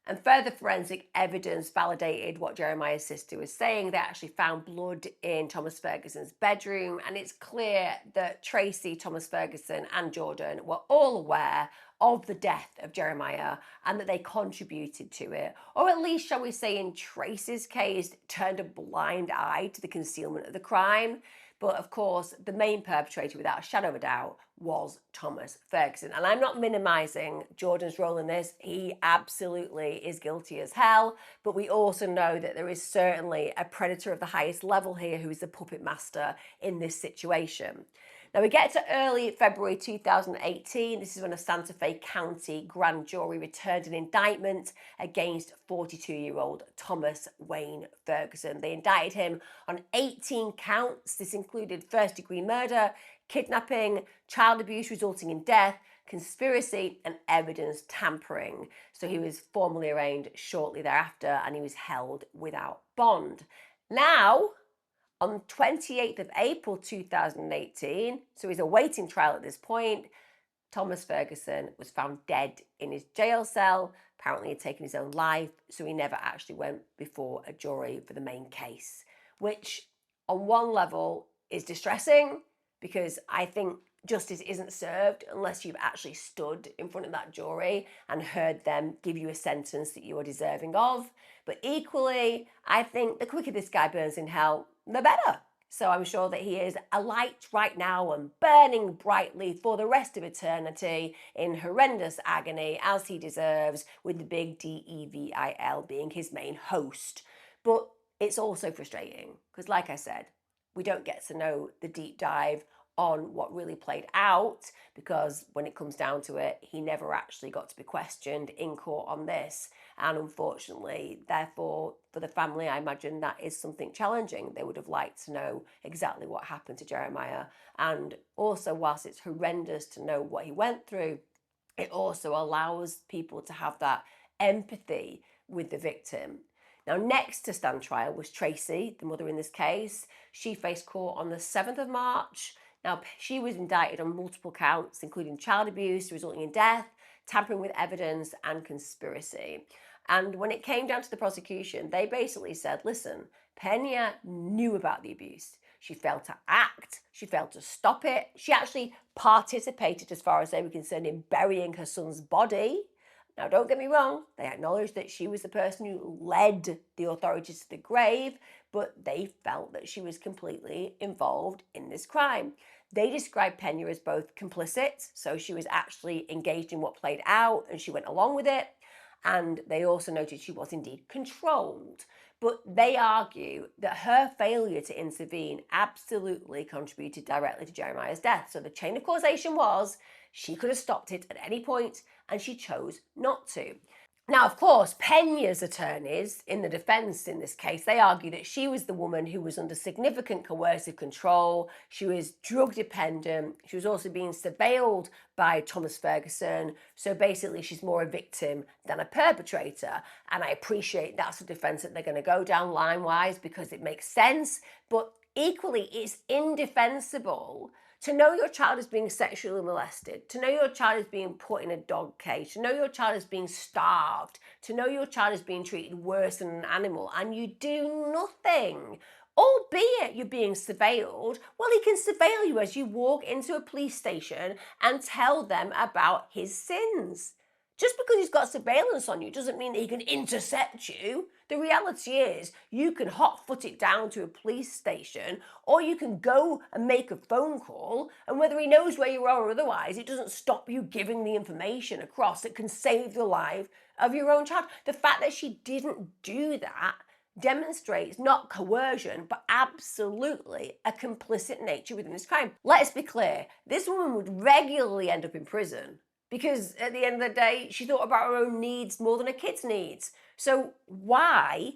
And further forensic evidence validated what Jeremiah's sister was saying. They actually found blood in Thomas Ferguson's bedroom, and it's clear that Tracy, Thomas Ferguson, and Jordan were all aware of the death of Jeremiah and that they contributed to it, or at least, shall we say, in Tracy's case, turned a blind eye to the concealment of the crime. But of course, the main perpetrator, without a shadow of a doubt, was Thomas Ferguson. And I'm not minimising Jordan's role in this. He absolutely is guilty as hell. But we also know that there is certainly a predator of the highest level here who is the puppet master in this situation. Now we get to early February 2018. This is when a Santa Fe County grand jury returned an indictment against 42-year-old Thomas Wayne Ferguson. They indicted him on 18 counts. This included first-degree murder, kidnapping, child abuse resulting in death, conspiracy, and evidence tampering. So he was formally arraigned shortly thereafter, and he was held without bond. Now, on 28th of April 2018, so he's awaiting trial at this point, Thomas Ferguson was found dead in his jail cell. Apparently he'd taken his own life, so he never actually went before a jury for the main case, which on one level is distressing because I think justice isn't served unless you've actually stood in front of that jury and heard them give you a sentence that you are deserving of. But equally, I think the quicker this guy burns in hell, the better. So I'm sure that he is alight right now and burning brightly for the rest of eternity in horrendous agony, as he deserves, with the big DEVIL being his main host. But it's also frustrating because, like I said, we don't get to know the deep dive on what really played out, because when it comes down to it, he never actually got to be questioned in court on this. And unfortunately, therefore, for the family, I imagine that is something challenging. They would have liked to know exactly what happened to Jeremiah. And also, whilst it's horrendous to know what he went through, it also allows people to have that empathy with the victim. Now, next to stand trial was Tracy, the mother in this case. She faced court on the 7th of March. Now, she was indicted on multiple counts, including child abuse resulting in death, tampering with evidence, and conspiracy. And when it came down to the prosecution, they basically said, listen, Pena knew about the abuse. She failed to act. She failed to stop it. She actually participated, as far as they were concerned, in burying her son's body. Now, don't get me wrong, they acknowledged that she was the person who led the authorities to the grave, but they felt that she was completely involved in this crime. They described Pena as both complicit, so she was actually engaged in what played out and she went along with it, and they also noted she was indeed controlled. But they argue that her failure to intervene absolutely contributed directly to Jeremiah's death. So the chain of causation was she could have stopped it at any point and she chose not to. Now, of course, Pena's attorneys in the defence in this case, they argue that she was the woman who was under significant coercive control. She was drug dependent. She was also being surveilled by Thomas Ferguson. So basically, she's more a victim than a perpetrator. And I appreciate that's the defence that they're going to go down line-wise because it makes sense. But equally, it's indefensible to know your child is being sexually molested, to know your child is being put in a dog cage, to know your child is being starved, to know your child is being treated worse than an animal, and you do nothing. Albeit you're being surveilled, well, he can surveil you as you walk into a police station and tell them about his sins. Just because he's got surveillance on you doesn't mean that he can intercept you. The reality is you can hot-foot it down to a police station, or you can go and make a phone call, and whether he knows where you are or otherwise, it doesn't stop you giving the information across that can save the life of your own child. The fact that she didn't do that demonstrates not coercion, but absolutely a complicit nature within this crime. Let us be clear, this woman would regularly end up in prison because at the end of the day, she thought about her own needs more than her kids' needs. So why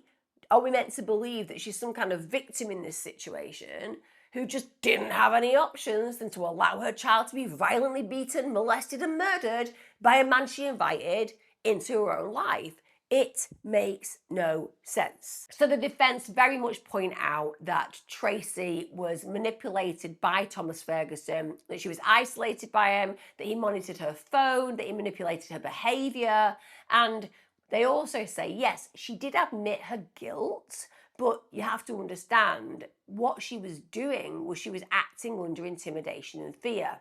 are we meant to believe that she's some kind of victim in this situation who just didn't have any options than to allow her child to be violently beaten, molested and murdered by a man she invited into her own life? It makes no sense. So the defence very much point out that Tracy was manipulated by Thomas Ferguson, that she was isolated by him, that he monitored her phone, that he manipulated her behaviour. And they also say, yes, she did admit her guilt, but you have to understand what she was doing was she was acting under intimidation and fear.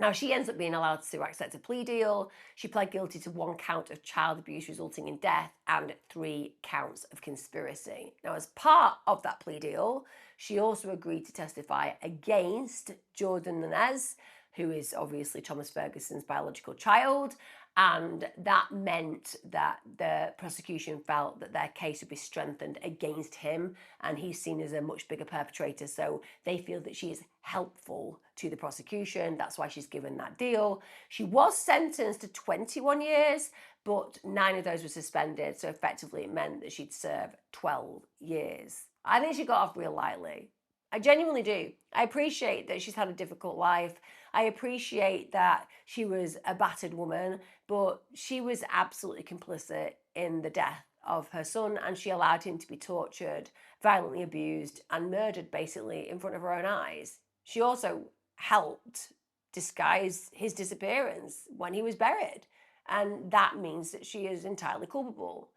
Now, she ends up being allowed to accept a plea deal. She pled guilty to 1 count of child abuse resulting in death and 3 counts of conspiracy. Now, as part of that plea deal, she also agreed to testify against Jordan Nunez, who is obviously Thomas Ferguson's biological child, and that meant that the prosecution felt that their case would be strengthened against him, and he's seen as a much bigger perpetrator, so they feel that she is helpful to the prosecution. That's why she's given that deal. She was sentenced to 21 years, but 9 of those were suspended, so effectively it meant that she'd serve 12 years. I think she got off real lightly. I genuinely do. I appreciate that she's had a difficult life. I appreciate that she was a battered woman, but she was absolutely complicit in the death of her son, and she allowed him to be tortured, violently abused, and murdered basically in front of her own eyes. She also helped disguise his disappearance when he was buried, and that means that she is entirely culpable.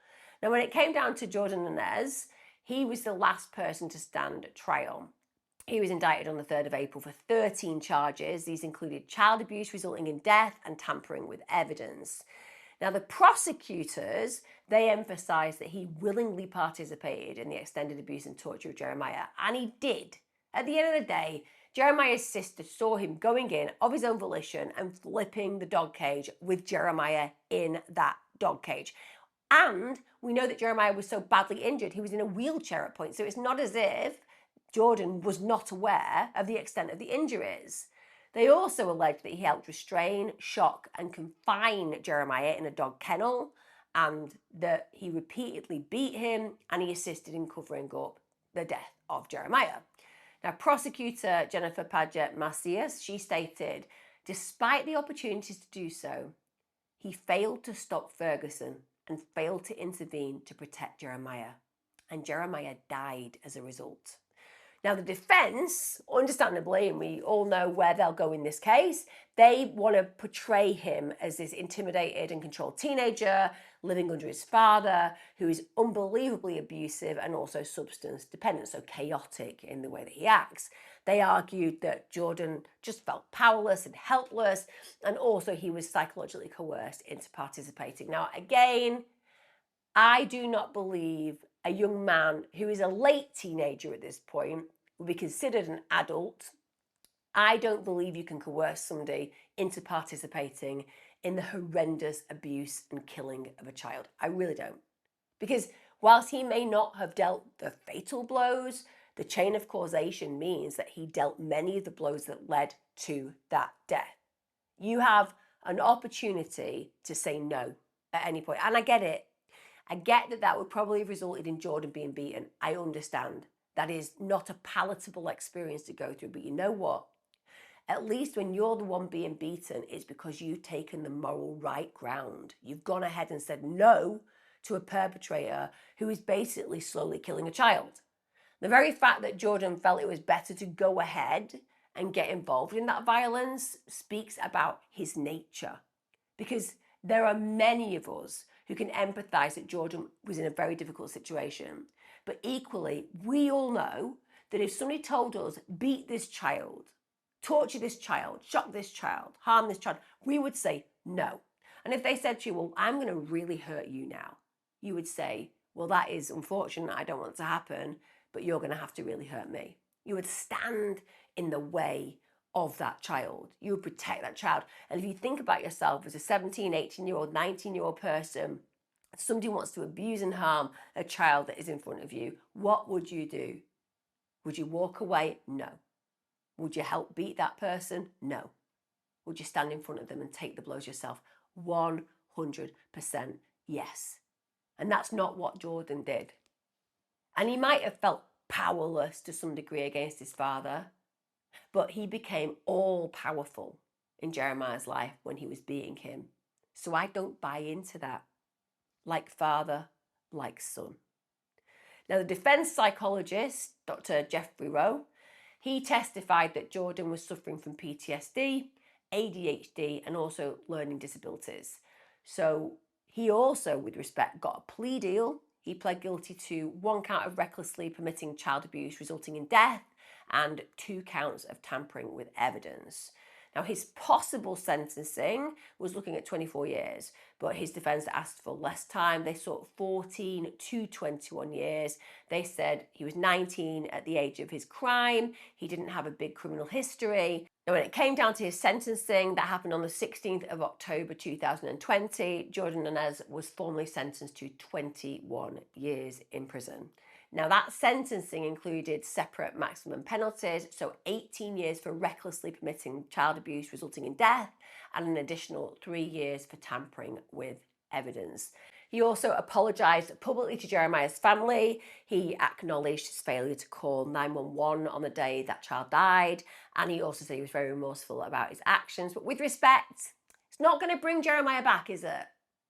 Now, when it came down to Jordan Nunez, he was the last person to stand trial. He was indicted on the 3rd of April for 13 charges. These included child abuse resulting in death and tampering with evidence. Now, the prosecutors, they emphasised that he willingly participated in the extended abuse and torture of Jeremiah, and he did. At the end of the day, Jeremiah's sister saw him going in of his own volition and flipping the dog cage with Jeremiah in that dog cage. And we know that Jeremiah was so badly injured, he was in a wheelchair at points, so it's not as if Jordan was not aware of the extent of the injuries. They also alleged that he helped restrain, shock, and confine Jeremiah in a dog kennel, and that he repeatedly beat him and he assisted in covering up the death of Jeremiah. Now, prosecutor Jennifer Paget Macias, she stated, despite the opportunities to do so, he failed to stop Ferguson and failed to intervene to protect Jeremiah, and Jeremiah died as a result. Now, the defence, understandably, and we all know where they'll go in this case, they want to portray him as this intimidated and controlled teenager living under his father, who is unbelievably abusive and also substance dependent, so chaotic in the way that he acts. They argued that Jordan just felt powerless and helpless, and also he was psychologically coerced into participating. Now, again, I do not believe a young man who is a late teenager at this point will be considered an adult I don't believe you can coerce somebody into participating in the horrendous abuse and killing of a child. I really don't. Because whilst he may not have dealt the fatal blows, the chain of causation means that he dealt many of the blows that led to that death. You have an opportunity to say no at any point. And I get it. I get that that would probably have resulted in Jordan being beaten. I understand. That is not a palatable experience to go through. But you know what? At least when you're the one being beaten, it's because you've taken the moral right ground. You've gone ahead and said no to a perpetrator who is basically slowly killing a child. The very fact that Jordan felt it was better to go ahead and get involved in that violence speaks about his nature. Because there are many of us who can empathize that Jordan was in a very difficult situation. But equally, we all know that if somebody told us, beat this child, torture this child, shock this child, harm this child, we would say no. And if they said to you, well, I'm going to really hurt you now, you would say, well, that is unfortunate. I don't want it to happen, but you're going to have to really hurt me. You would stand in the way of that child. You would protect that child. And if you think about yourself as a 17, 18-year-old, 19-year-old person, somebody wants to abuse and harm a child that is in front of you, what would you do? Would you walk away? No. Would you help beat that person? No. Would you stand in front of them and take the blows yourself? 100% yes. And that's not what Jordan did. And he might have felt powerless to some degree against his father, but he became all powerful in Jeremiah's life when he was beating him. So I don't buy into that. Like father, like son. Now, the defense psychologist, Dr. Jeffrey Rowe, he testified that Jordan was suffering from PTSD, ADHD, and also learning disabilities. So he also, with respect, got a plea deal. He pled guilty to 1 count of recklessly permitting child abuse resulting in death and 2 counts of tampering with evidence. Now, his possible sentencing was looking at 24 years, but his defence asked for less time. They sought 14 to 21 years. They said he was 19 at the age of his crime. He didn't have a big criminal history. Now, when it came down to his sentencing, that happened on the 16th of October 2020, Jordan Nunes was formally sentenced to 21 years in prison. Now, that sentencing included separate maximum penalties, so 18 years for recklessly permitting child abuse resulting in death, and an additional 3 years for tampering with evidence. He also apologised publicly to Jeremiah's family. He acknowledged his failure to call 911 on the day that child died, and he also said he was very remorseful about his actions. But with respect, it's not going to bring Jeremiah back, is it?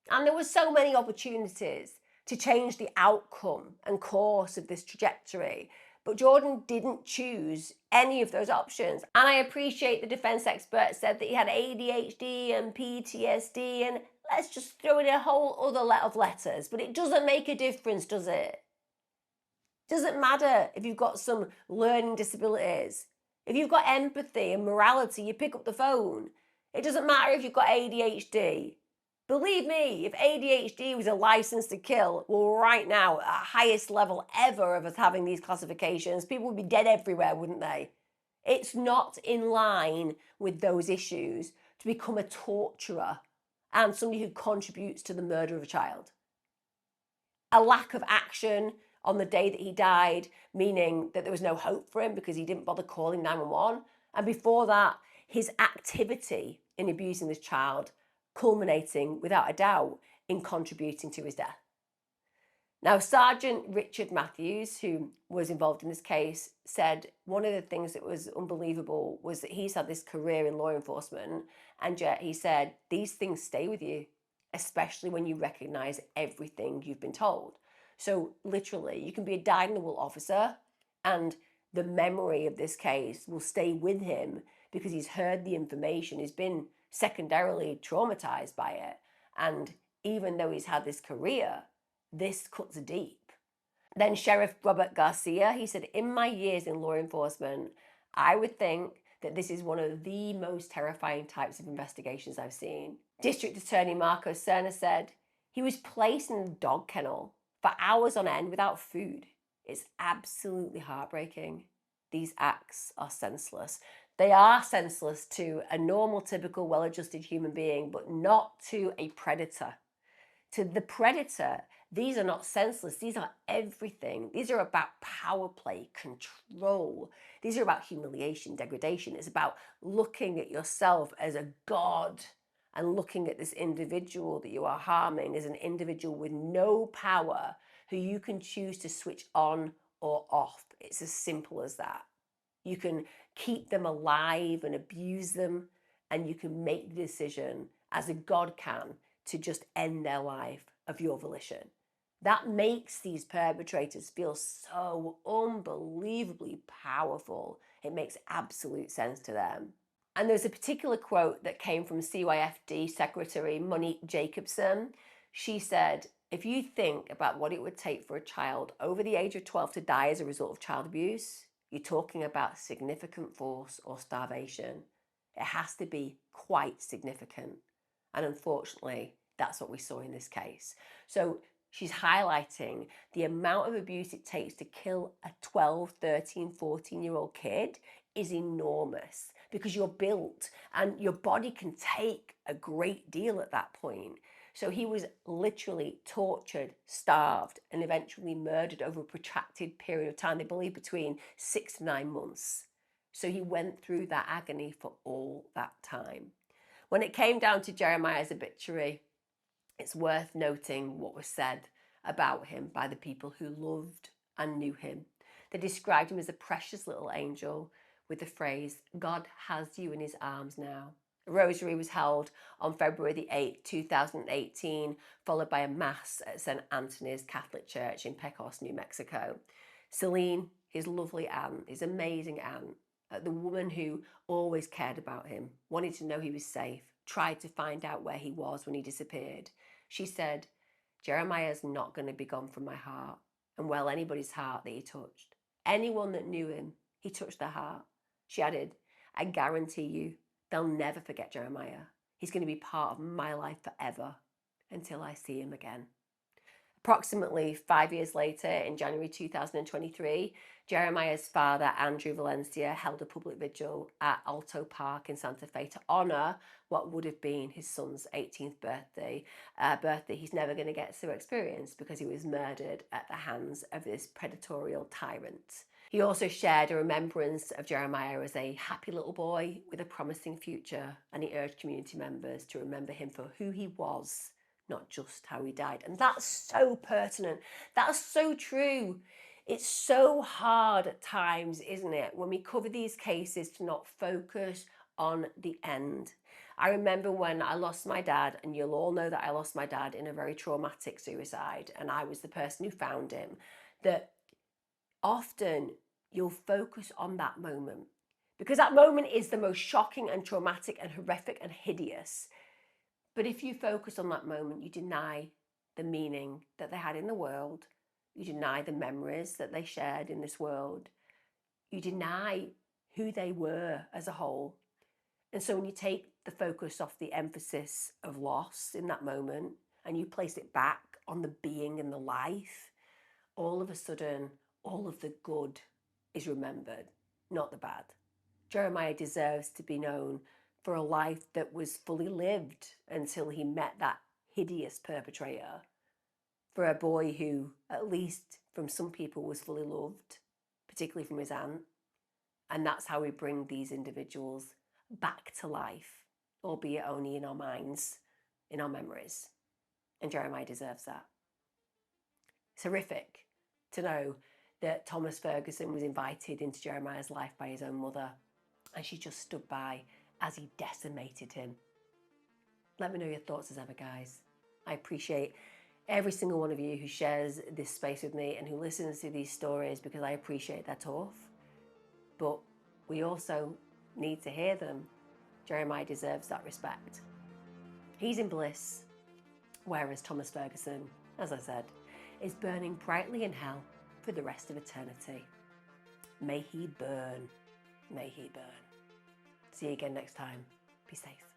And there were so many opportunities to change the outcome and course of this trajectory. But Jordan didn't choose any of those options. And I appreciate the defense expert said that he had ADHD and PTSD, and let's just throw in a whole other lot of letters. But it doesn't make a difference, does it? Doesn't matter if you've got some learning disabilities. If you've got empathy and morality, you pick up the phone. It doesn't matter if you've got ADHD. Believe me, if ADHD was a license to kill, well, right now, at the highest level ever of us having these classifications, people would be dead everywhere, wouldn't they? It's not in line with those issues to become a torturer and somebody who contributes to the murder of a child. A lack of action on the day that he died, meaning that there was no hope for him because he didn't bother calling 911. And before that, his activity in abusing this child culminating, without a doubt, in contributing to his death. Now, Sergeant Richard Matthews, who was involved in this case, said one of the things that was unbelievable was that he's had this career in law enforcement, and yet he said, these things stay with you, especially when you recognise everything you've been told. So literally, you can be a dyed-in-the-wool officer, and the memory of this case will stay with him because he's heard the information, he's been secondarily traumatized by it. And even though he's had this career, this cuts deep. Then Sheriff Robert Garcia, he said, in my years in law enforcement, I would think that this is one of the most terrifying types of investigations I've seen. District Attorney Marco Serna said, he was placed in a dog kennel for hours on end without food. It's absolutely heartbreaking. These acts are senseless. They are senseless to a normal, typical, well-adjusted human being, but not to a predator. To the predator, these are not senseless. These are everything. These are about power play, control. These are about humiliation, degradation. It's about looking at yourself as a god and looking at this individual that you are harming as an individual with no power who you can choose to switch on or off. It's as simple as that. You can keep them alive and abuse them, and you can make the decision, as a god can, to just end their life of your volition. That makes these perpetrators feel so unbelievably powerful. It makes absolute sense to them. And there's a particular quote that came from CYFD Secretary Monique Jacobson. She said, if you think about what it would take for a child over the age of 12 to die as a result of child abuse, you're talking about significant force or starvation. It has to be quite significant. And unfortunately, that's what we saw in this case. So she's highlighting the amount of abuse it takes to kill a 12, 13, 14-year-old kid is enormous, because you're built and your body can take a great deal at that point. So he was literally tortured, starved, and eventually murdered over a protracted period of time. They believe between 6 to 9 months. So he went through that agony for all that time. When it came down to Jeremiah's obituary, it's worth noting what was said about him by the people who loved and knew him. They described him as a precious little angel with the phrase, God has you in his arms now. A rosary was held on February the 8th, 2018, followed by a mass at St. Anthony's Catholic Church in Pecos, New Mexico. Celine, his lovely aunt, his amazing aunt, the woman who always cared about him, wanted to know he was safe, tried to find out where he was when he disappeared. She said, Jeremiah's not going to be gone from my heart, and well, anybody's heart that he touched. Anyone that knew him, he touched their heart. She added, I guarantee you, they'll never forget Jeremiah. He's going to be part of my life forever until I see him again. Approximately 5 years later, in January 2023, Jeremiah's father, Andrew Valencia, held a public vigil at Alto Park in Santa Fe to honour what would have been his son's 18th birthday, a birthday he's never going to get to experience because he was murdered at the hands of this predatorial tyrant. He also shared a remembrance of Jeremiah as a happy little boy with a promising future, and he urged community members to remember him for who he was, not just how he died. And that's so pertinent. That's so true. It's so hard at times, isn't it, when we cover these cases to not focus on the end. I remember when I lost my dad, and you'll all know that I lost my dad in a very traumatic suicide, and I was the person who found him, that often you'll focus on that moment because that moment is the most shocking and traumatic and horrific and hideous. But if you focus on that moment, you deny the meaning that they had in the world. You deny the memories that they shared in this world. You deny who they were as a whole. And so when you take the focus off the emphasis of loss in that moment and you place it back on the being and the life, all of a sudden, all of the good is remembered, not the bad. Jeremiah deserves to be known for a life that was fully lived until he met that hideous perpetrator. For a boy who, at least from some people, was fully loved, particularly from his aunt. And that's how we bring these individuals back to life, albeit only in our minds, in our memories. And Jeremiah deserves that. It's horrific to know that Thomas Ferguson was invited into Jeremiah's life by his own mother, and she just stood by as he decimated him. Let me know your thoughts as ever, guys. I appreciate every single one of you who shares this space with me and who listens to these stories, because I appreciate they're tough, but we also need to hear them. Jeremiah deserves that respect. He's in bliss, whereas Thomas Ferguson, as I said, is burning brightly in hell for the rest of eternity. May he burn. May he burn. See you again next time. Be safe.